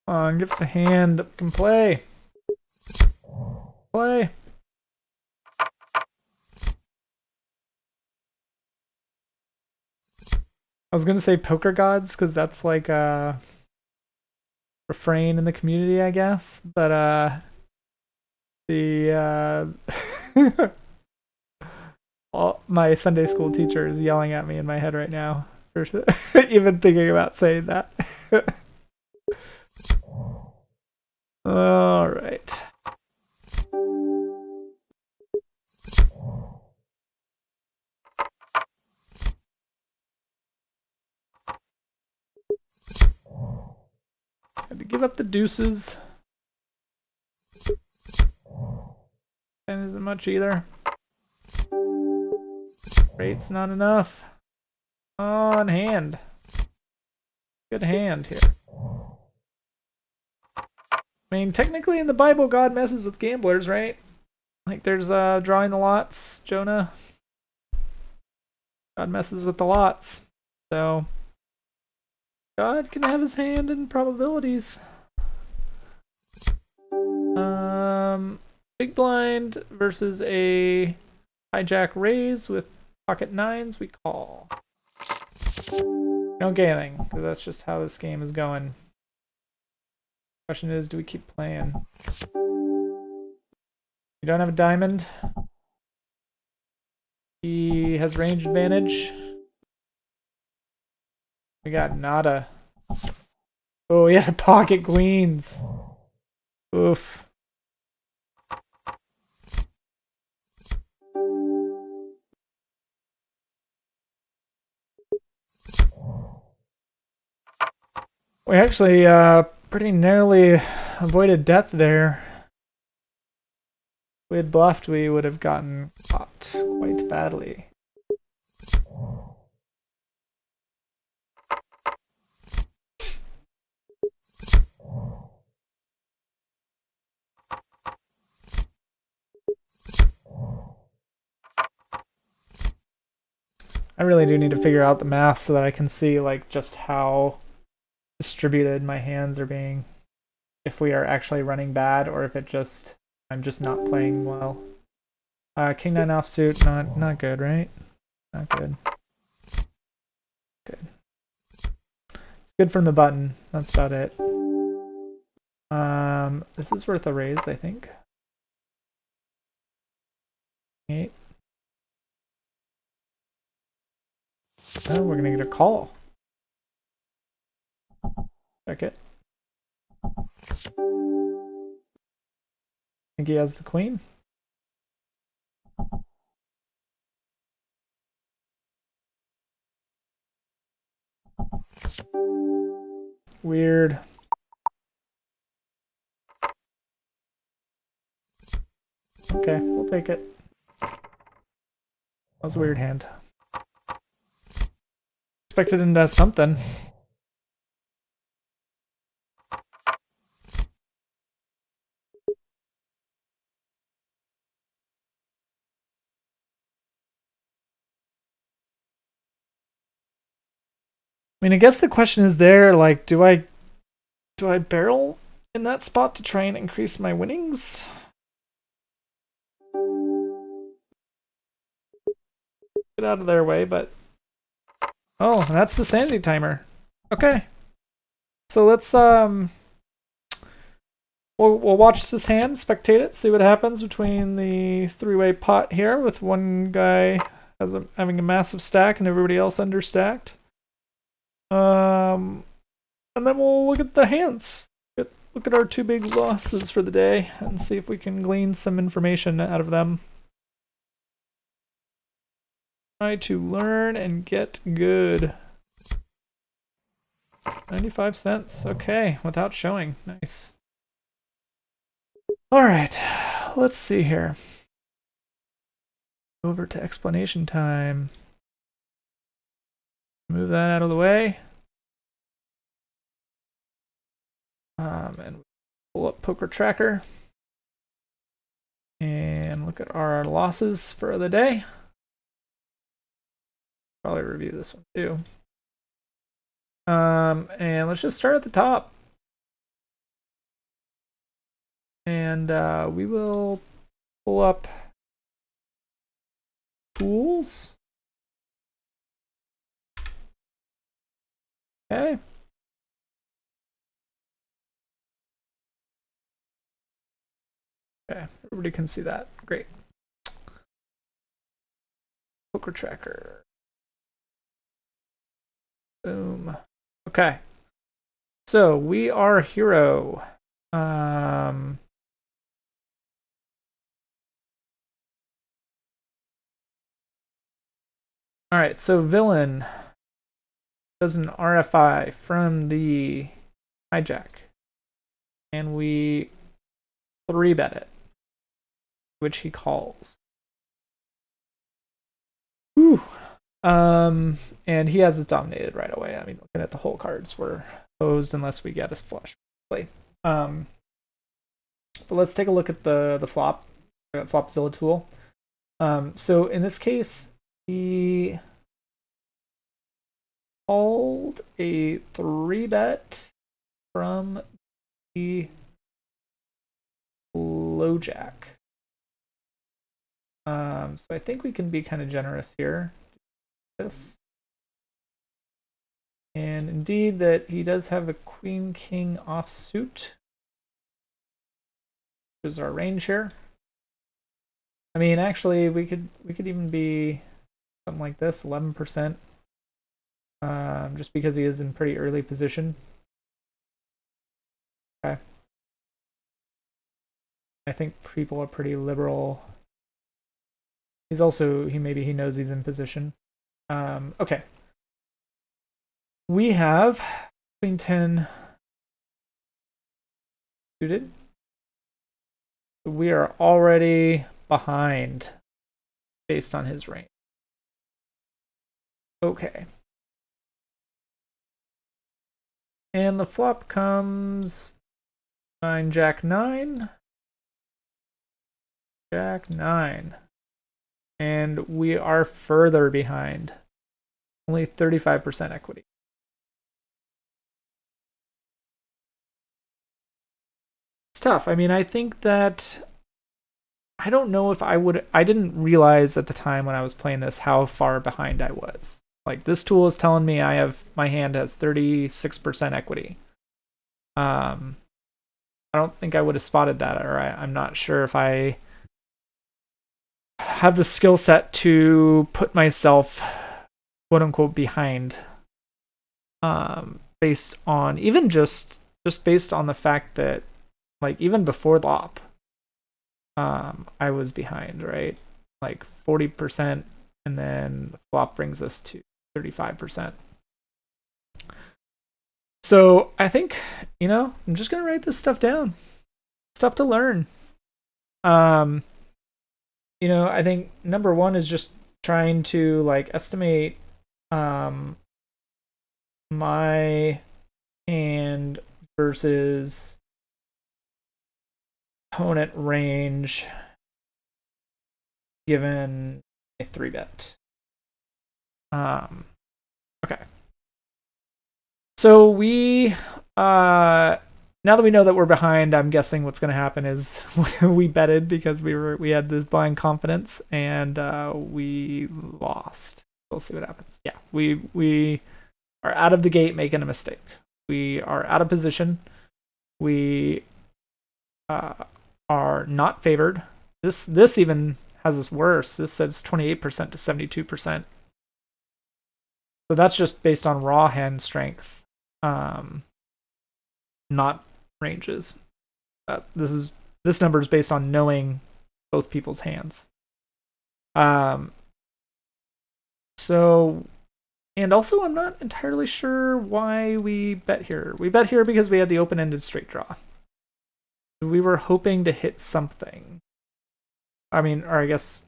Speaker 1: Come on, give us a hand that can play. Play. I was gonna say poker gods because that's like a refrain in the community, I guess. But all my Sunday school teacher is yelling at me in my head right now for even thinking about saying that. All right. Had to give up the deuces. And isn't much either. Rate's not enough. On hand. Good hand here. I mean, technically in the Bible, God messes with gamblers, right? Like there's drawing the lots, Jonah. God messes with the lots. So God can have his hand in probabilities. Big blind versus a hijack raise with pocket nines, we call. Don't get anything, because that's just how this game is going. Question is, do we keep playing? You don't have a diamond. He has range advantage. We got nada. Oh, he had pocket queens. Oof. We actually pretty narrowly avoided death there. If we had bluffed, we would have gotten caught quite badly. I really do need to figure out the math so that I can see like just how distributed my hands are being. If we are actually running bad or if I'm just not playing well. King 9 offsuit, not good, right? Not good. Good. It's good from the button. That's about it. This is worth a raise, I think. 8. Oh, we're gonna get a call. Check it. I think he has the queen. Weird. Okay, we'll take it. That was a weird hand. Expected him to have something. I mean, I guess the question is there, like, do I barrel in that spot to try and increase my winnings? Get out of their way, but... Oh, that's the sanity timer. Okay. So let's, we'll watch this hand, spectate it, see what happens between the three-way pot here with one guy having a massive stack and everybody else understacked. And then we'll look at the hands. Look at our two big losses for the day and see if we can glean some information out of them. Try to learn and get good. 95 cents. Okay, without showing. Nice. All right, let's see here. Over to explanation time. Move that out of the way. And pull up Poker Tracker. And look at our losses for the day. Probably review this one too. And let's just start at the top. And we will pull up tools. Okay. Okay, everybody can see that. Great. Poker Tracker. Boom. Okay. So we are hero. All right, so villain does an RFI from the hijack. And we 3-bet it, which he calls. Whew. And he has us dominated right away. I mean, looking at the whole cards, we're posed unless we get his flush play. But let's take a look at the flop, Flopzilla tool. So in this case, he called a 3-bet from the low jack. So I think we can be kind of generous here. This. And indeed that he does have a queen king offsuit, which is our range here. I mean, actually we could even be something like this, 11%. Just because he is in pretty early position. Okay. I think people are pretty liberal. He's also maybe he knows he's in position. Okay. We have queen 10 suited. We are already behind based on his range. Okay. And the flop comes 9 jack 9. Jack 9. And we are further behind. only 35% equity. It's tough. I mean, I think that I don't know if I didn't realize at the time when I was playing this how far behind I was. Like, this tool is telling me my hand has 36% equity. I don't think I would have spotted that, or I'm not sure if I have the skill set to put myself, quote unquote, behind. Based on even just based on the fact that, like, even before LOP, I was behind, right? Like 40%, and then the flop brings us to 35%. So I think, I'm just gonna write this stuff down. Stuff to learn. I think number one is just trying to like estimate my hand versus opponent range given a 3-bet. Okay. So we now that we know that we're behind, I'm guessing what's going to happen is we betted because we had this blind confidence, and we lost. We'll see what happens. Yeah, we are out of the gate making a mistake. We are out of position. We are not favored. This even has us worse. This says 28% to 72%. So that's just based on raw hand strength, not ranges. This number is based on knowing both people's hands. So, and also I'm not entirely sure why we bet here. We bet here because we had the open-ended straight draw. We were hoping to hit something. I mean, or I guess,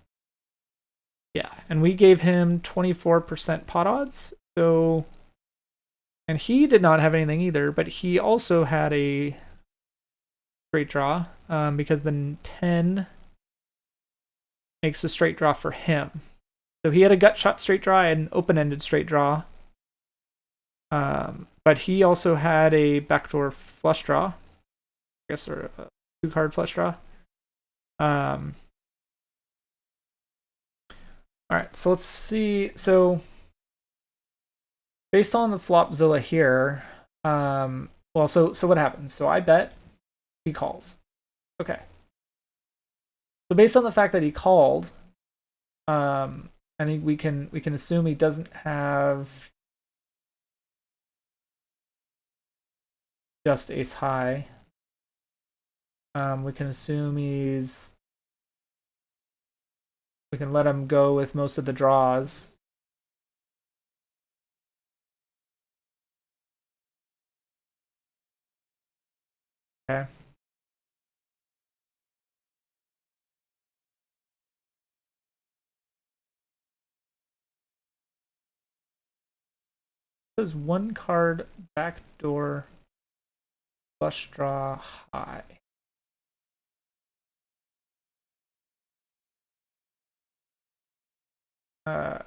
Speaker 1: yeah. And we gave him 24% pot odds. So, and he did not have anything either, but he also had a straight draw because the 10 makes a straight draw for him. So he had a gut shot straight draw and an open-ended straight draw. But he also had a backdoor flush draw. I guess, or a 2-card flush draw. All right, so let's see. So based on the Flopzilla here, well, so what happens? So I bet, he calls. Okay. So based on the fact that he called, I think we can assume he doesn't have just ace high. We can assume we can let him go with most of the draws. Okay. This is 1-card backdoor flush draw high. Okay.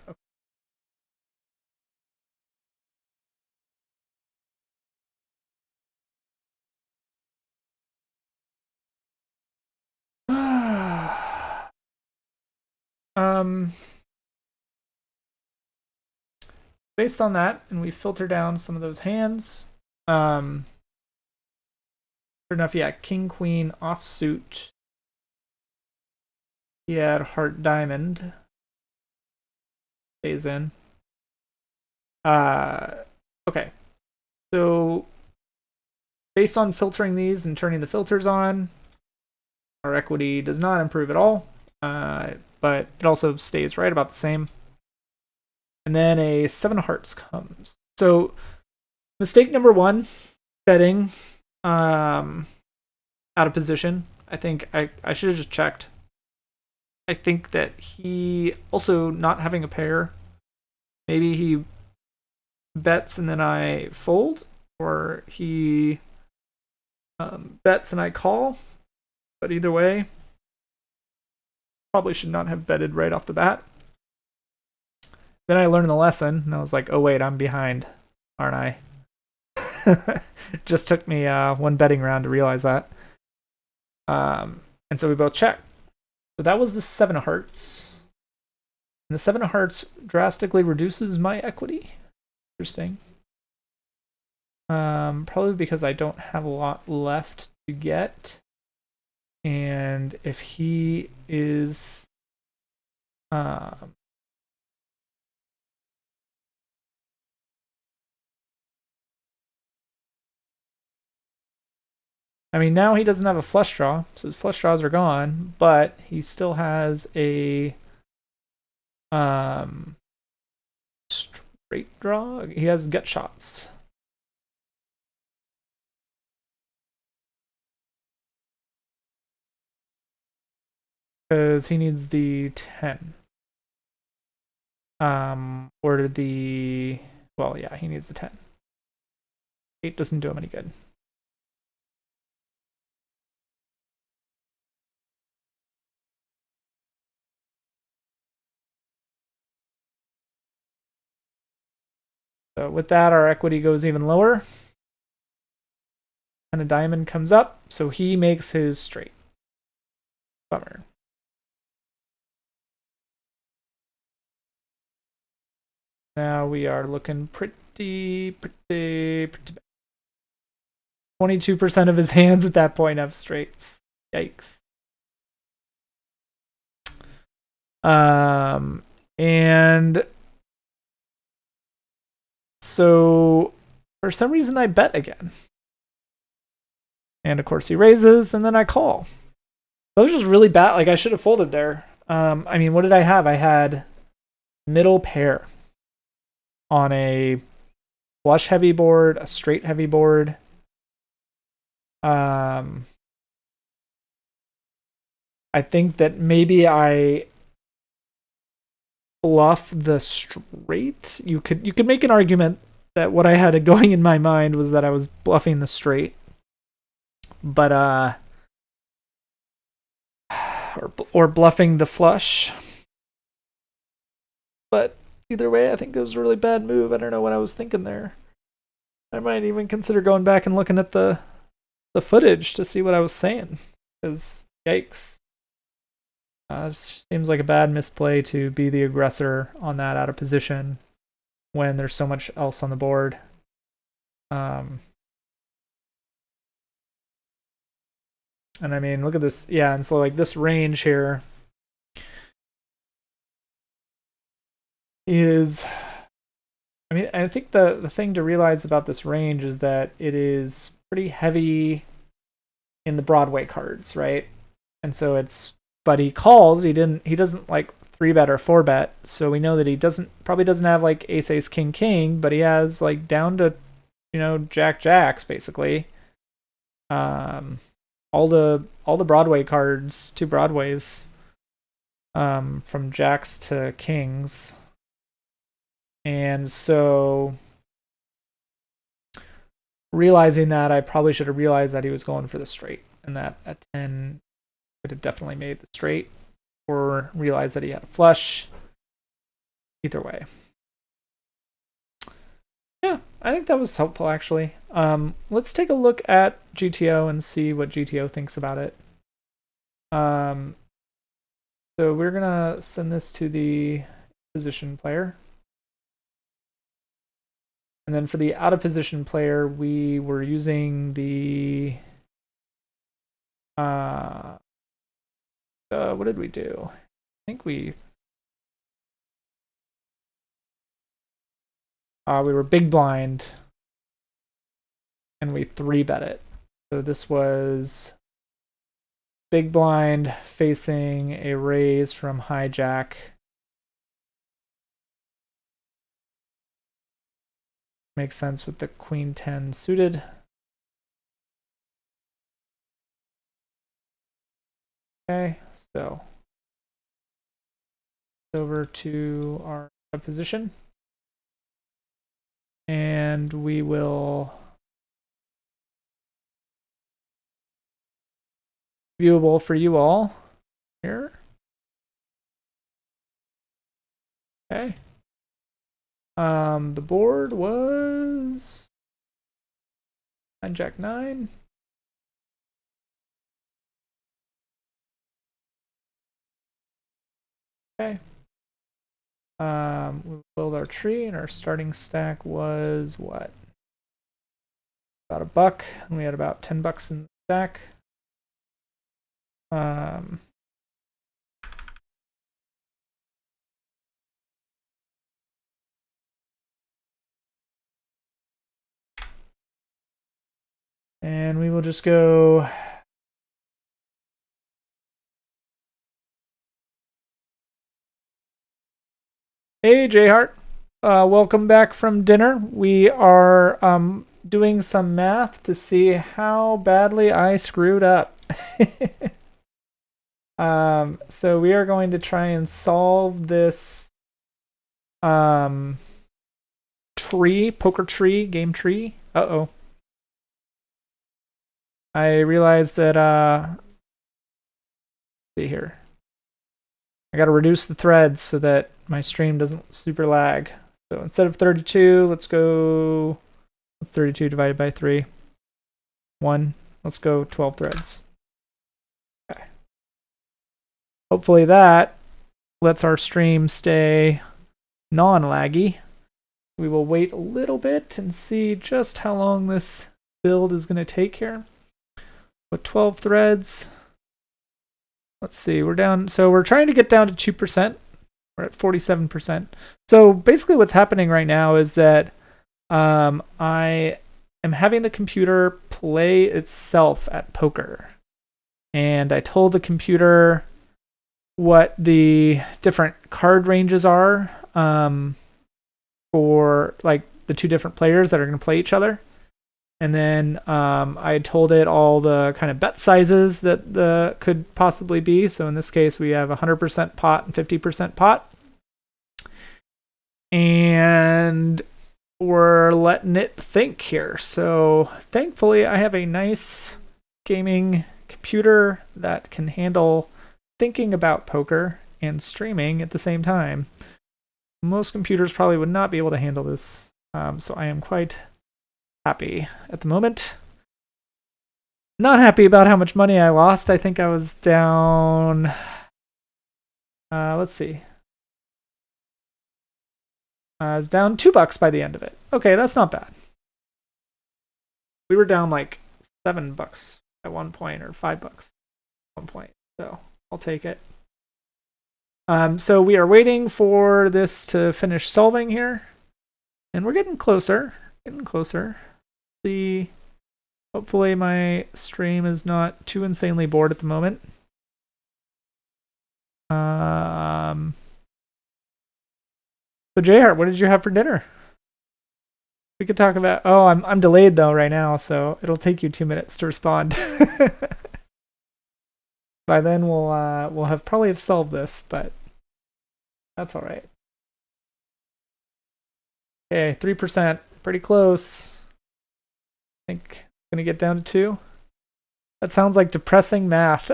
Speaker 1: Based on that, and we filter down some of those hands. Sure enough, yeah, king, queen, offsuit. He had heart diamond. Stays in. Okay. So based on filtering these and turning the filters on, our equity does not improve at all. But it also stays right about the same. And then a 7 of hearts comes. So mistake number 1, betting out of position. I think I should have just checked. I think that he also not having a pair. Maybe he bets and then I fold, or he bets and I call. But either way, probably should not have betted right off the bat. then I learned the lesson, and I was like, oh wait, I'm behind, aren't I? Just took me one betting round to realize that. And so we both check. So that was the 7 of hearts. And the 7 of hearts drastically reduces my equity. Interesting. Probably because I don't have a lot left to get. And if he is I mean, now he doesn't have a flush draw, so his flush draws are gone, but he still has a straight draw. He has gut shots. Because he needs the 10. Or the... Well, yeah, he needs the 10. 8 doesn't do him any good. So with that, our equity goes even lower. And a diamond comes up, so he makes his straight. Bummer. Now we are looking pretty bad. 22% of his hands at that point have straights. Yikes. And so for some reason I bet again. And of course he raises, and then I call. That was just really bad. Like, I should have folded there. I mean, what did I have? I had middle pair on a flush heavy board, a straight heavy board. I think that maybe I bluff the straight. You could make an argument that what I had going in my mind was that I was bluffing the straight. But or bluffing the flush. But either way, I think it was a really bad move. I don't know what I was thinking there. I might even consider going back and looking at the footage to see what I was saying. Because, yikes. It seems like a bad misplay to be the aggressor on that out of position when there's so much else on the board. And I mean, look at this. Yeah, and so like this range here is... I mean, I think the thing to realize about this range is that it is pretty heavy in the Broadway cards, right? And so it's... But he calls, he doesn't like 3-bet or 4-bet, so we know that he probably doesn't have like ace, ace, king, king, but he has like down to, jack, jacks, basically. All the Broadway cards, 2 Broadways, from jacks to kings. And so realizing that, I probably should have realized that he was going for the straight, and that at 10 could have definitely made the straight, or realized that he had a flush. Either way. Yeah, I think that was helpful, actually. Let's take a look at GTO and see what GTO thinks about it. So we're gonna send this to the position player. And then for the out of position player, we were using the what did we do? I think we were big blind and we 3-bet it. So this was big blind facing a raise from hijack. Makes sense with the queen 10 suited. Okay, so over to our position. And we will viewable for you all here. Okay. The board was 9 Jack 9. Okay. We'll build our tree, and our starting stack was what? About $1, and we had about $10 in the stack. And we will just go. Hey, Jayhart. Welcome back from dinner. We are doing some math to see how badly I screwed up. So we are going to try and solve this tree, poker tree, game tree. Uh-oh. I realized that let's see here. I gotta reduce the threads so that my stream doesn't super lag. So instead of 32, let's go, what's 32 divided by 3? 1. Let's go 12 threads. Okay. Hopefully that lets our stream stay non-laggy. We will wait a little bit and see just how long this build is going to take here. With 12 threads, let's see, we're down, so we're trying to get down to 2%. We're at 47%. So basically what's happening right now is that I am having the computer play itself at poker. And I told the computer what the different card ranges are for like the two different players that are going to play each other. And then I told it all the kind of bet sizes that the could possibly be. So in this case, we have 100% pot and 50% pot. And we're letting it think here. So thankfully, I have a nice gaming computer that can handle thinking about poker and streaming at the same time. Most computers probably would not be able to handle this. So I am quite happy at the moment. Not happy about how much money I lost. I think I was down. Let's see. I was down $2 by the end of it. Okay, that's not bad. We were down like $7 at one point, or $5 at one point. So I'll take it. So we are waiting for this to finish solving here, and we're getting closer. Getting closer. See, hopefully my stream is not too insanely bored at the moment. So Jayhart, what did you have for dinner? We could talk about. Oh, I'm delayed though right now, so it'll take you 2 minutes to respond. By then we'll have probably have solved this, but that's all right. Okay, 3%, pretty close. I think it's gonna get down to 2. That sounds like depressing math.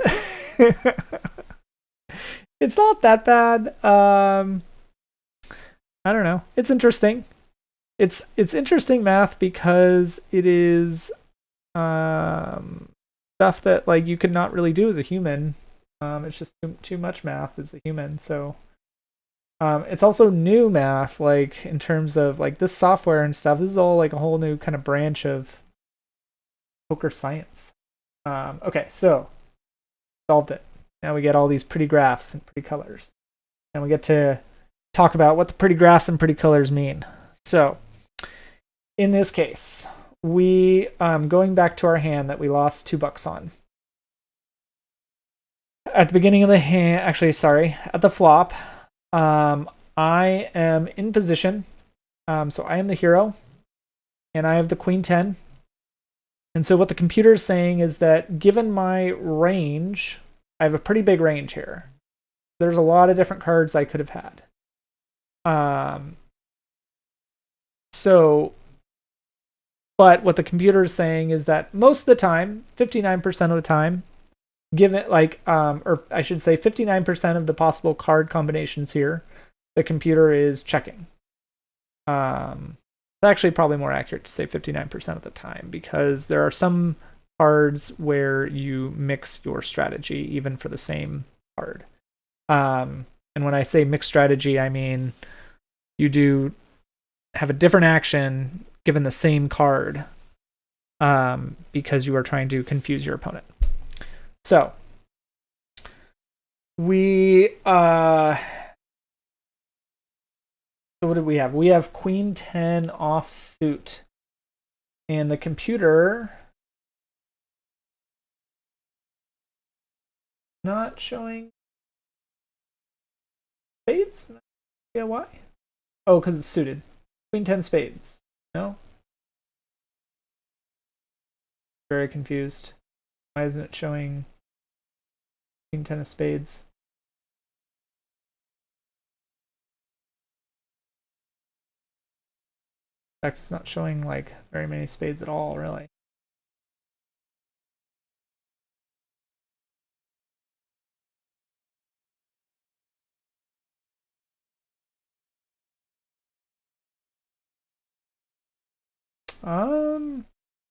Speaker 1: It's not that bad. I don't know. It's interesting. It's interesting math because it is stuff that like you could not really do as a human. It's just too much math as a human. So it's also new math, like in terms of like this software and stuff. This is all like a whole new kind of branch of poker science. Okay, so solved it. Now we get all these pretty graphs and pretty colors, and we get to talk about what the pretty graphs and pretty colors mean. So in this case, we going back to our hand that we lost $2 on. At the beginning of the hand, actually, sorry, at the flop, I am in position. So I am the hero, and I have the queen 10. And so what the computer is saying is that given my range, I have a pretty big range here. There's a lot of different cards I could have had. But what the computer is saying is that most of the time, 59% of the time, given like, or I should say 59% of the possible card combinations here, the computer is checking. It's actually probably more accurate to say 59% of the time, because there are some cards where you mix your strategy even for the same card. And when I say mixed strategy, I mean you do have a different action given the same card, because you are trying to confuse your opponent. So we so what did we have? We have Queen 10 offsuit, and the computer not showing spades. Yeah, why? Oh, because it's suited. Queen 10 spades. No. Very confused. Why isn't it showing Queen 10 of spades? In fact, it's not showing like very many spades at all, really.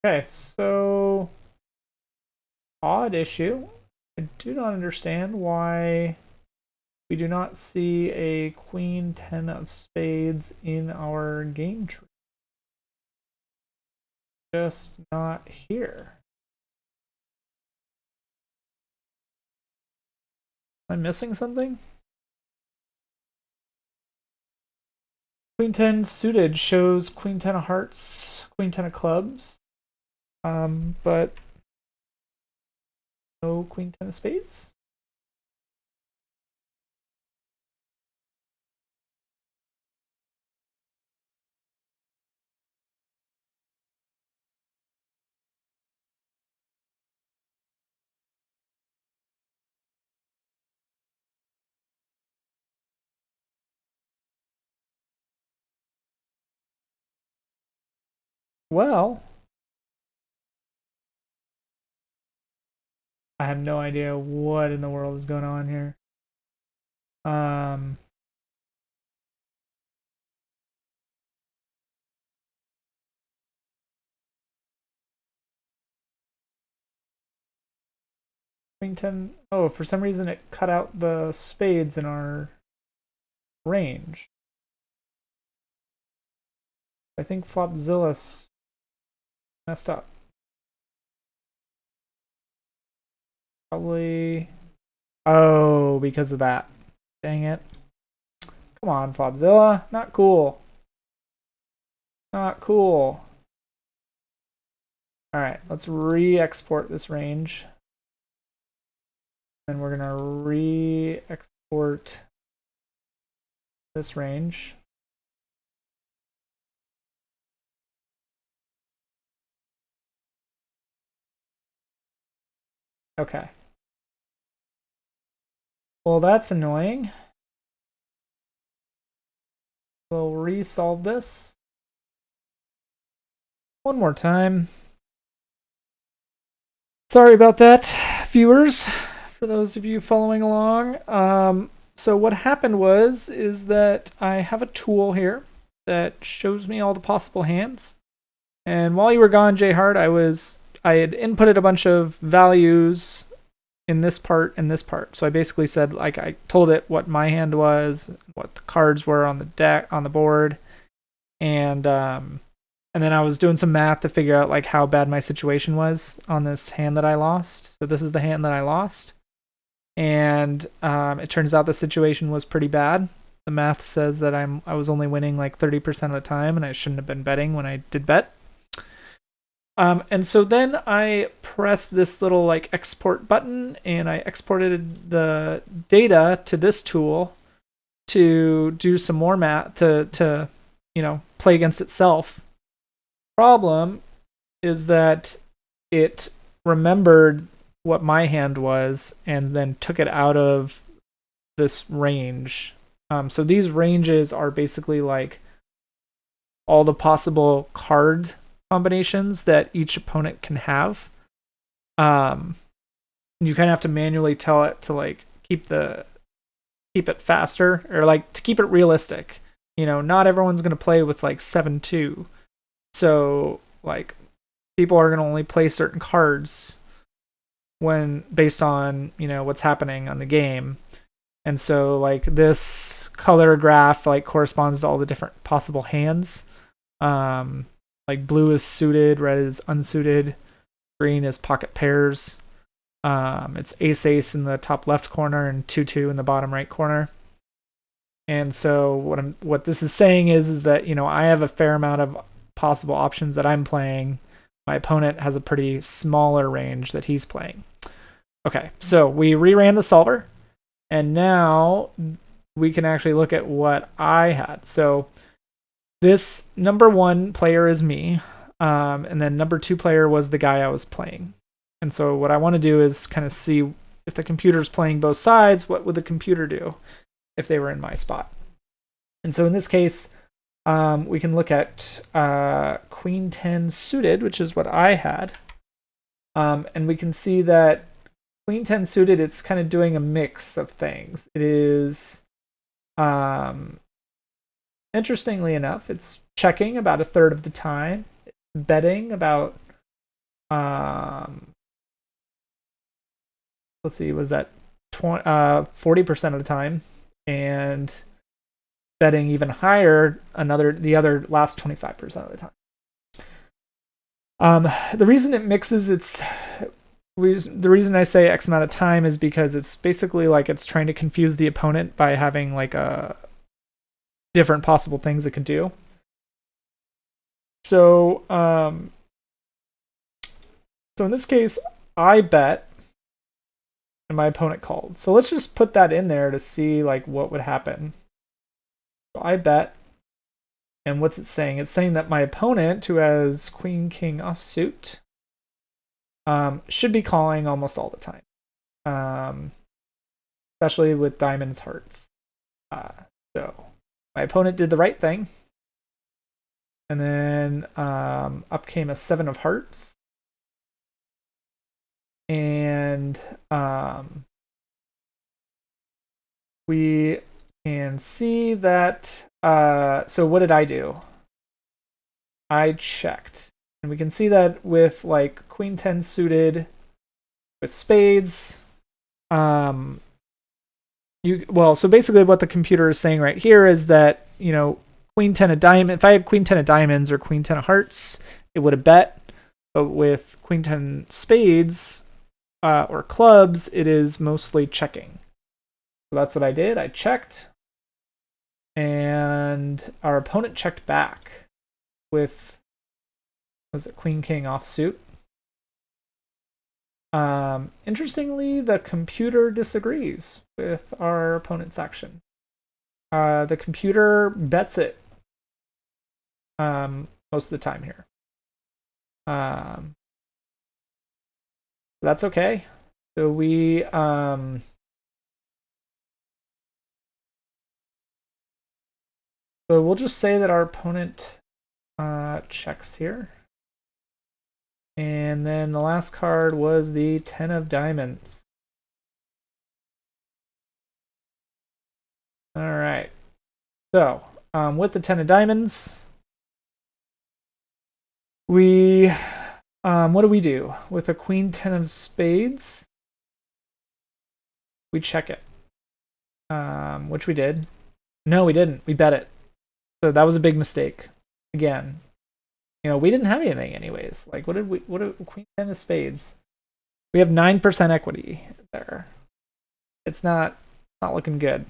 Speaker 1: Okay, so odd issue. I do not understand why we do not see a Queen 10 of spades in our game tree. Just not here. Am I missing something? Queen 10 suited shows Queen 10 of hearts, Queen 10 of clubs, but no Queen 10 of spades. Well, I have no idea what in the world is going on here. Queen 10. Oh, for some reason it cut out the spades in our range. I think Flopzilla messed up. Probably. Oh, because of that. Dang it. Come on, Flopzilla. Not cool. Not cool. Alright, let's re-export this range. And we're going to re-export this range. Okay. Well, that's annoying. We'll re-solve this one more time. Sorry about that, viewers, for those of you following along. So what happened is that I have a tool here that shows me all the possible hands. And while you were gone, Jhart, I had inputted a bunch of values in this part and this part. So I basically said, like, I told it what my hand was, what the cards were on the deck, on the board, and then I was doing some math to figure out like how bad my situation was on this hand that I lost. So this is the hand that I lost, and it turns out the situation was pretty bad. The math says that I was only winning like 30% of the time, and I shouldn't have been betting when I did bet. And so then I pressed this little like export button, and I exported the data to this tool to do some more math to play against itself. Problem is that it remembered what my hand was and then took it out of this range. So these ranges are basically like all the possible card combinations that each opponent can have. You kind of have to manually tell it to like keep it faster, or like to keep it realistic. not everyone's going to play with like 7-2. So like people are going to only play certain cards when based on, what's happening on the game. And so like this color graph like corresponds to all the different possible hands. Like blue is suited, red is unsuited, green is pocket pairs. It's ace ace in the top left corner and 2-2 in the bottom right corner. And so what this is saying is that I have a fair amount of possible options that I'm playing. My opponent has a pretty smaller range that he's playing. Okay, so we reran the solver, and now we can actually look at what I had. So this number 1 player is me, and then number 2 player was the guy I was playing. And so what I want to do is kind of see if the computer's playing both sides, what would the computer do if they were in my spot? And so in this case, we can look at Queen 10 suited, which is what I had. And we can see that Queen 10 suited, it's kind of doing a mix of things. It is, interestingly enough, it's checking about a third of the time, betting about, let's see, was that 40% of the time, and betting even higher the other last 25% of the time. The reason it mixes the reason I say X amount of time is because it's basically like it's trying to confuse the opponent by having like a different possible things it could do. So in this case, I bet and my opponent called. So let's just put that in there to see like what would happen. So I bet, and what's it saying? It's saying that my opponent, who has Queen King offsuit, should be calling almost all the time, especially with diamonds hearts. So my opponent did the right thing, and then up came a 7 of hearts. And we can see that, so what did I do? I checked. And we can see that with like Queen 10 suited, with spades, so basically what the computer is saying right here is that, Queen 10 of diamonds, if I had Queen 10 of diamonds or Queen 10 of hearts, it would have bet. But with Queen 10 spades, or clubs, it is mostly checking. So that's what I did. I checked, and our opponent checked back with, was it Queen King offsuit? Interestingly, the computer disagrees with our opponent's action. The computer bets it most of the time here. That's okay. So we so we'll just say that our opponent checks here. And then the last card was the 10 of diamonds. All right. So with the 10 of diamonds, we what do we do? With a Queen 10 of spades, we check it, which we did. No, we didn't. We bet it. So that was a big mistake. Again, we didn't have anything anyways. Like, what did Queen 10 of spades? We have 9% equity there. It's not looking good.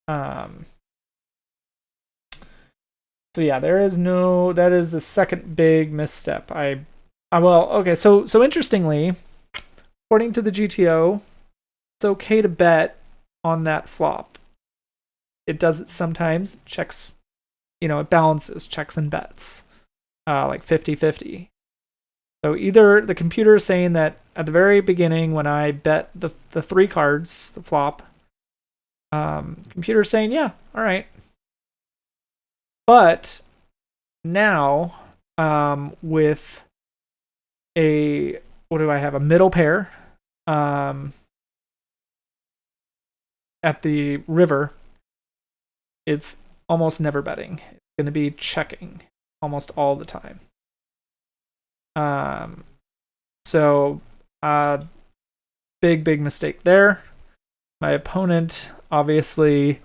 Speaker 1: So yeah, that is the second big misstep. Okay, so interestingly, according to the GTO, it's okay to bet on that flop. It does it sometimes. It checks, it balances checks and bets, like 50-50. So either the computer is saying that at the very beginning when I bet the 3 cards, the flop, computer is saying, yeah, all right. But now, with what do I have? A middle pair, at the river, it's almost never betting. It's going to be checking almost all the time. So big mistake there. My opponent obviously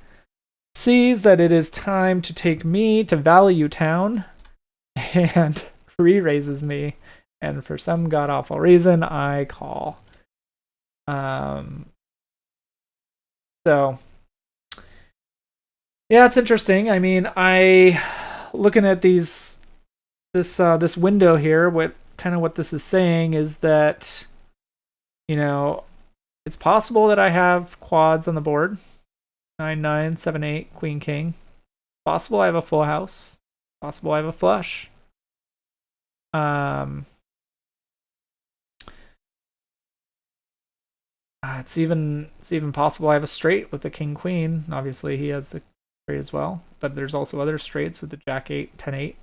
Speaker 1: sees that it is time to take me to Value Town and re-raises me, and for some god-awful reason, I call. So, yeah, it's interesting. I mean, looking at this window here, what this is saying is that, you know, it's possible that I have quads on the board. 9-9, 7-8, Queen King. Possible I have a full house. Possible I have a flush. It's even possible I have a straight with the King Queen. Obviously, he has the straight as well, but there's also other straights with the Jack 8, 10-8.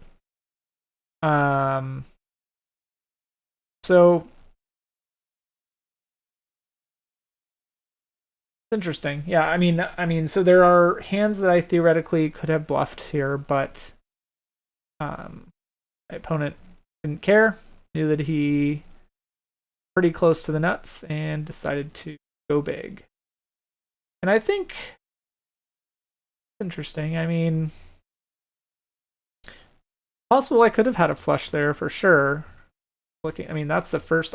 Speaker 1: So it's interesting. Yeah, I mean, so there are hands that I theoretically could have bluffed here, but my opponent didn't care. Knew that he pretty close to the nuts and decided to go big. And I think it's interesting. I mean, possible I could have had a flush there for sure. I mean, that's the first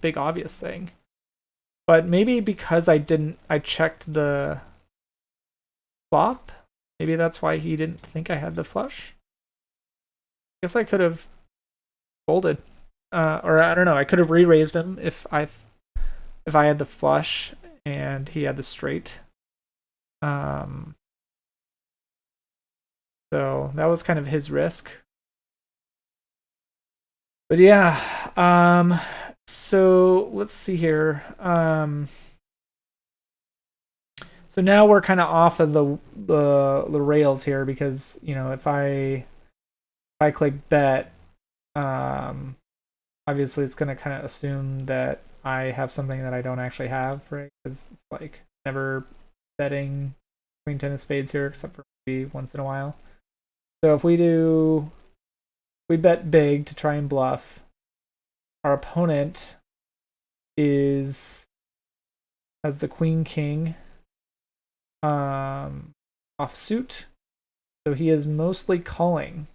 Speaker 1: big obvious thing. But maybe because I checked the flop, maybe that's why he didn't think I had the flush. I guess I could have folded. Or I don't know, I could have re-raised him if I had the flush and he had the straight. So that was kind of his risk. But yeah, so let's see here. So now we're kind of off of the rails here because, you know, if I click bet, obviously it's going to kind of assume that I have something that I don't actually have, right? Because it's like never betting Queen 10 of spades here except for maybe once in a while. So if we bet big to try and bluff. Our opponent has the Queen King offsuit, so he is mostly calling,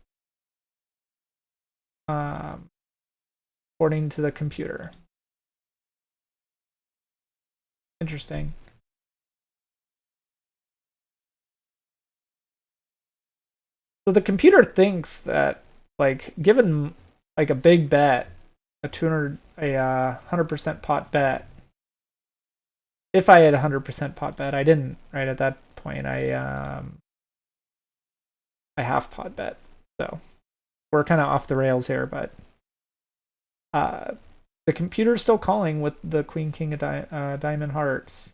Speaker 1: according to the computer. Interesting. So the computer thinks that, like, given like a big bet, a 100% pot bet. If I had 100% pot bet, I didn't. Right at that point, I half pot bet. So we're kind of off the rails here, but the computer's still calling with the Queen King of Diamond Hearts.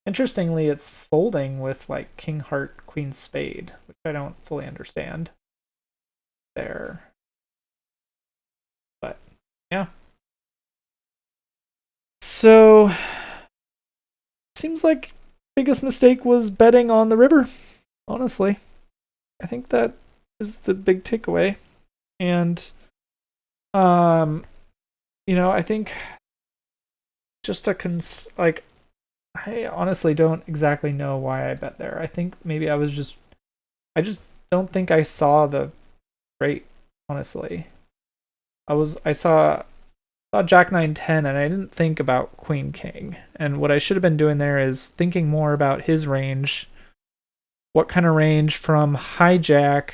Speaker 1: Interestingly, it's folding with like King Heart Queen Spade, which I don't fully understand there. But yeah. So seems like biggest mistake was betting on the river, honestly. I think that is the big takeaway. And you know, I think just like I honestly don't exactly know why I bet there. I think maybe I just don't think I saw the straight, honestly. I saw Jack 9-10 and I didn't think about Queen King. And what I should have been doing there is thinking more about his range. What kind of range from hijack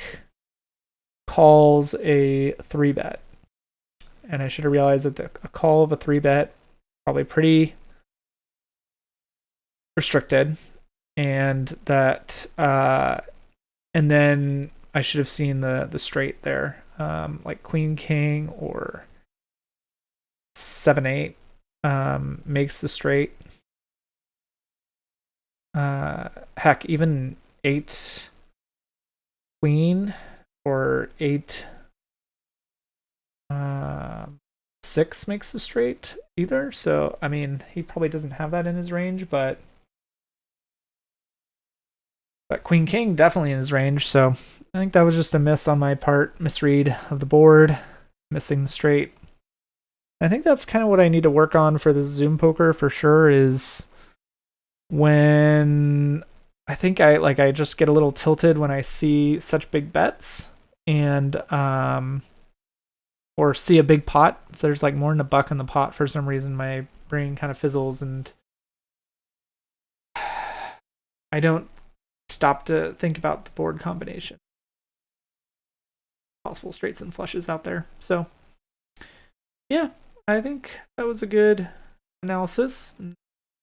Speaker 1: calls a 3-bet? And I should have realized that a call of a 3-bet probably pretty restricted, and that and then I should have seen the straight there, like Queen King or 7-8 makes the straight. Heck, even 8 Queen or 8 6 makes the straight either. So I mean, he probably doesn't have that in his range, but But Queen King definitely in his range, so I think that was just a miss on my part, misread of the board, missing the straight. I think that's kind of what I need to work on for the Zoom poker for sure, is when I think I just get a little tilted when I see such big bets, and or see a big pot. If there's like more than a buck in the pot, for some reason my brain kind of fizzles and I don't stop to think about the board combination, possible straights and flushes out there. So yeah, I think that was a good analysis.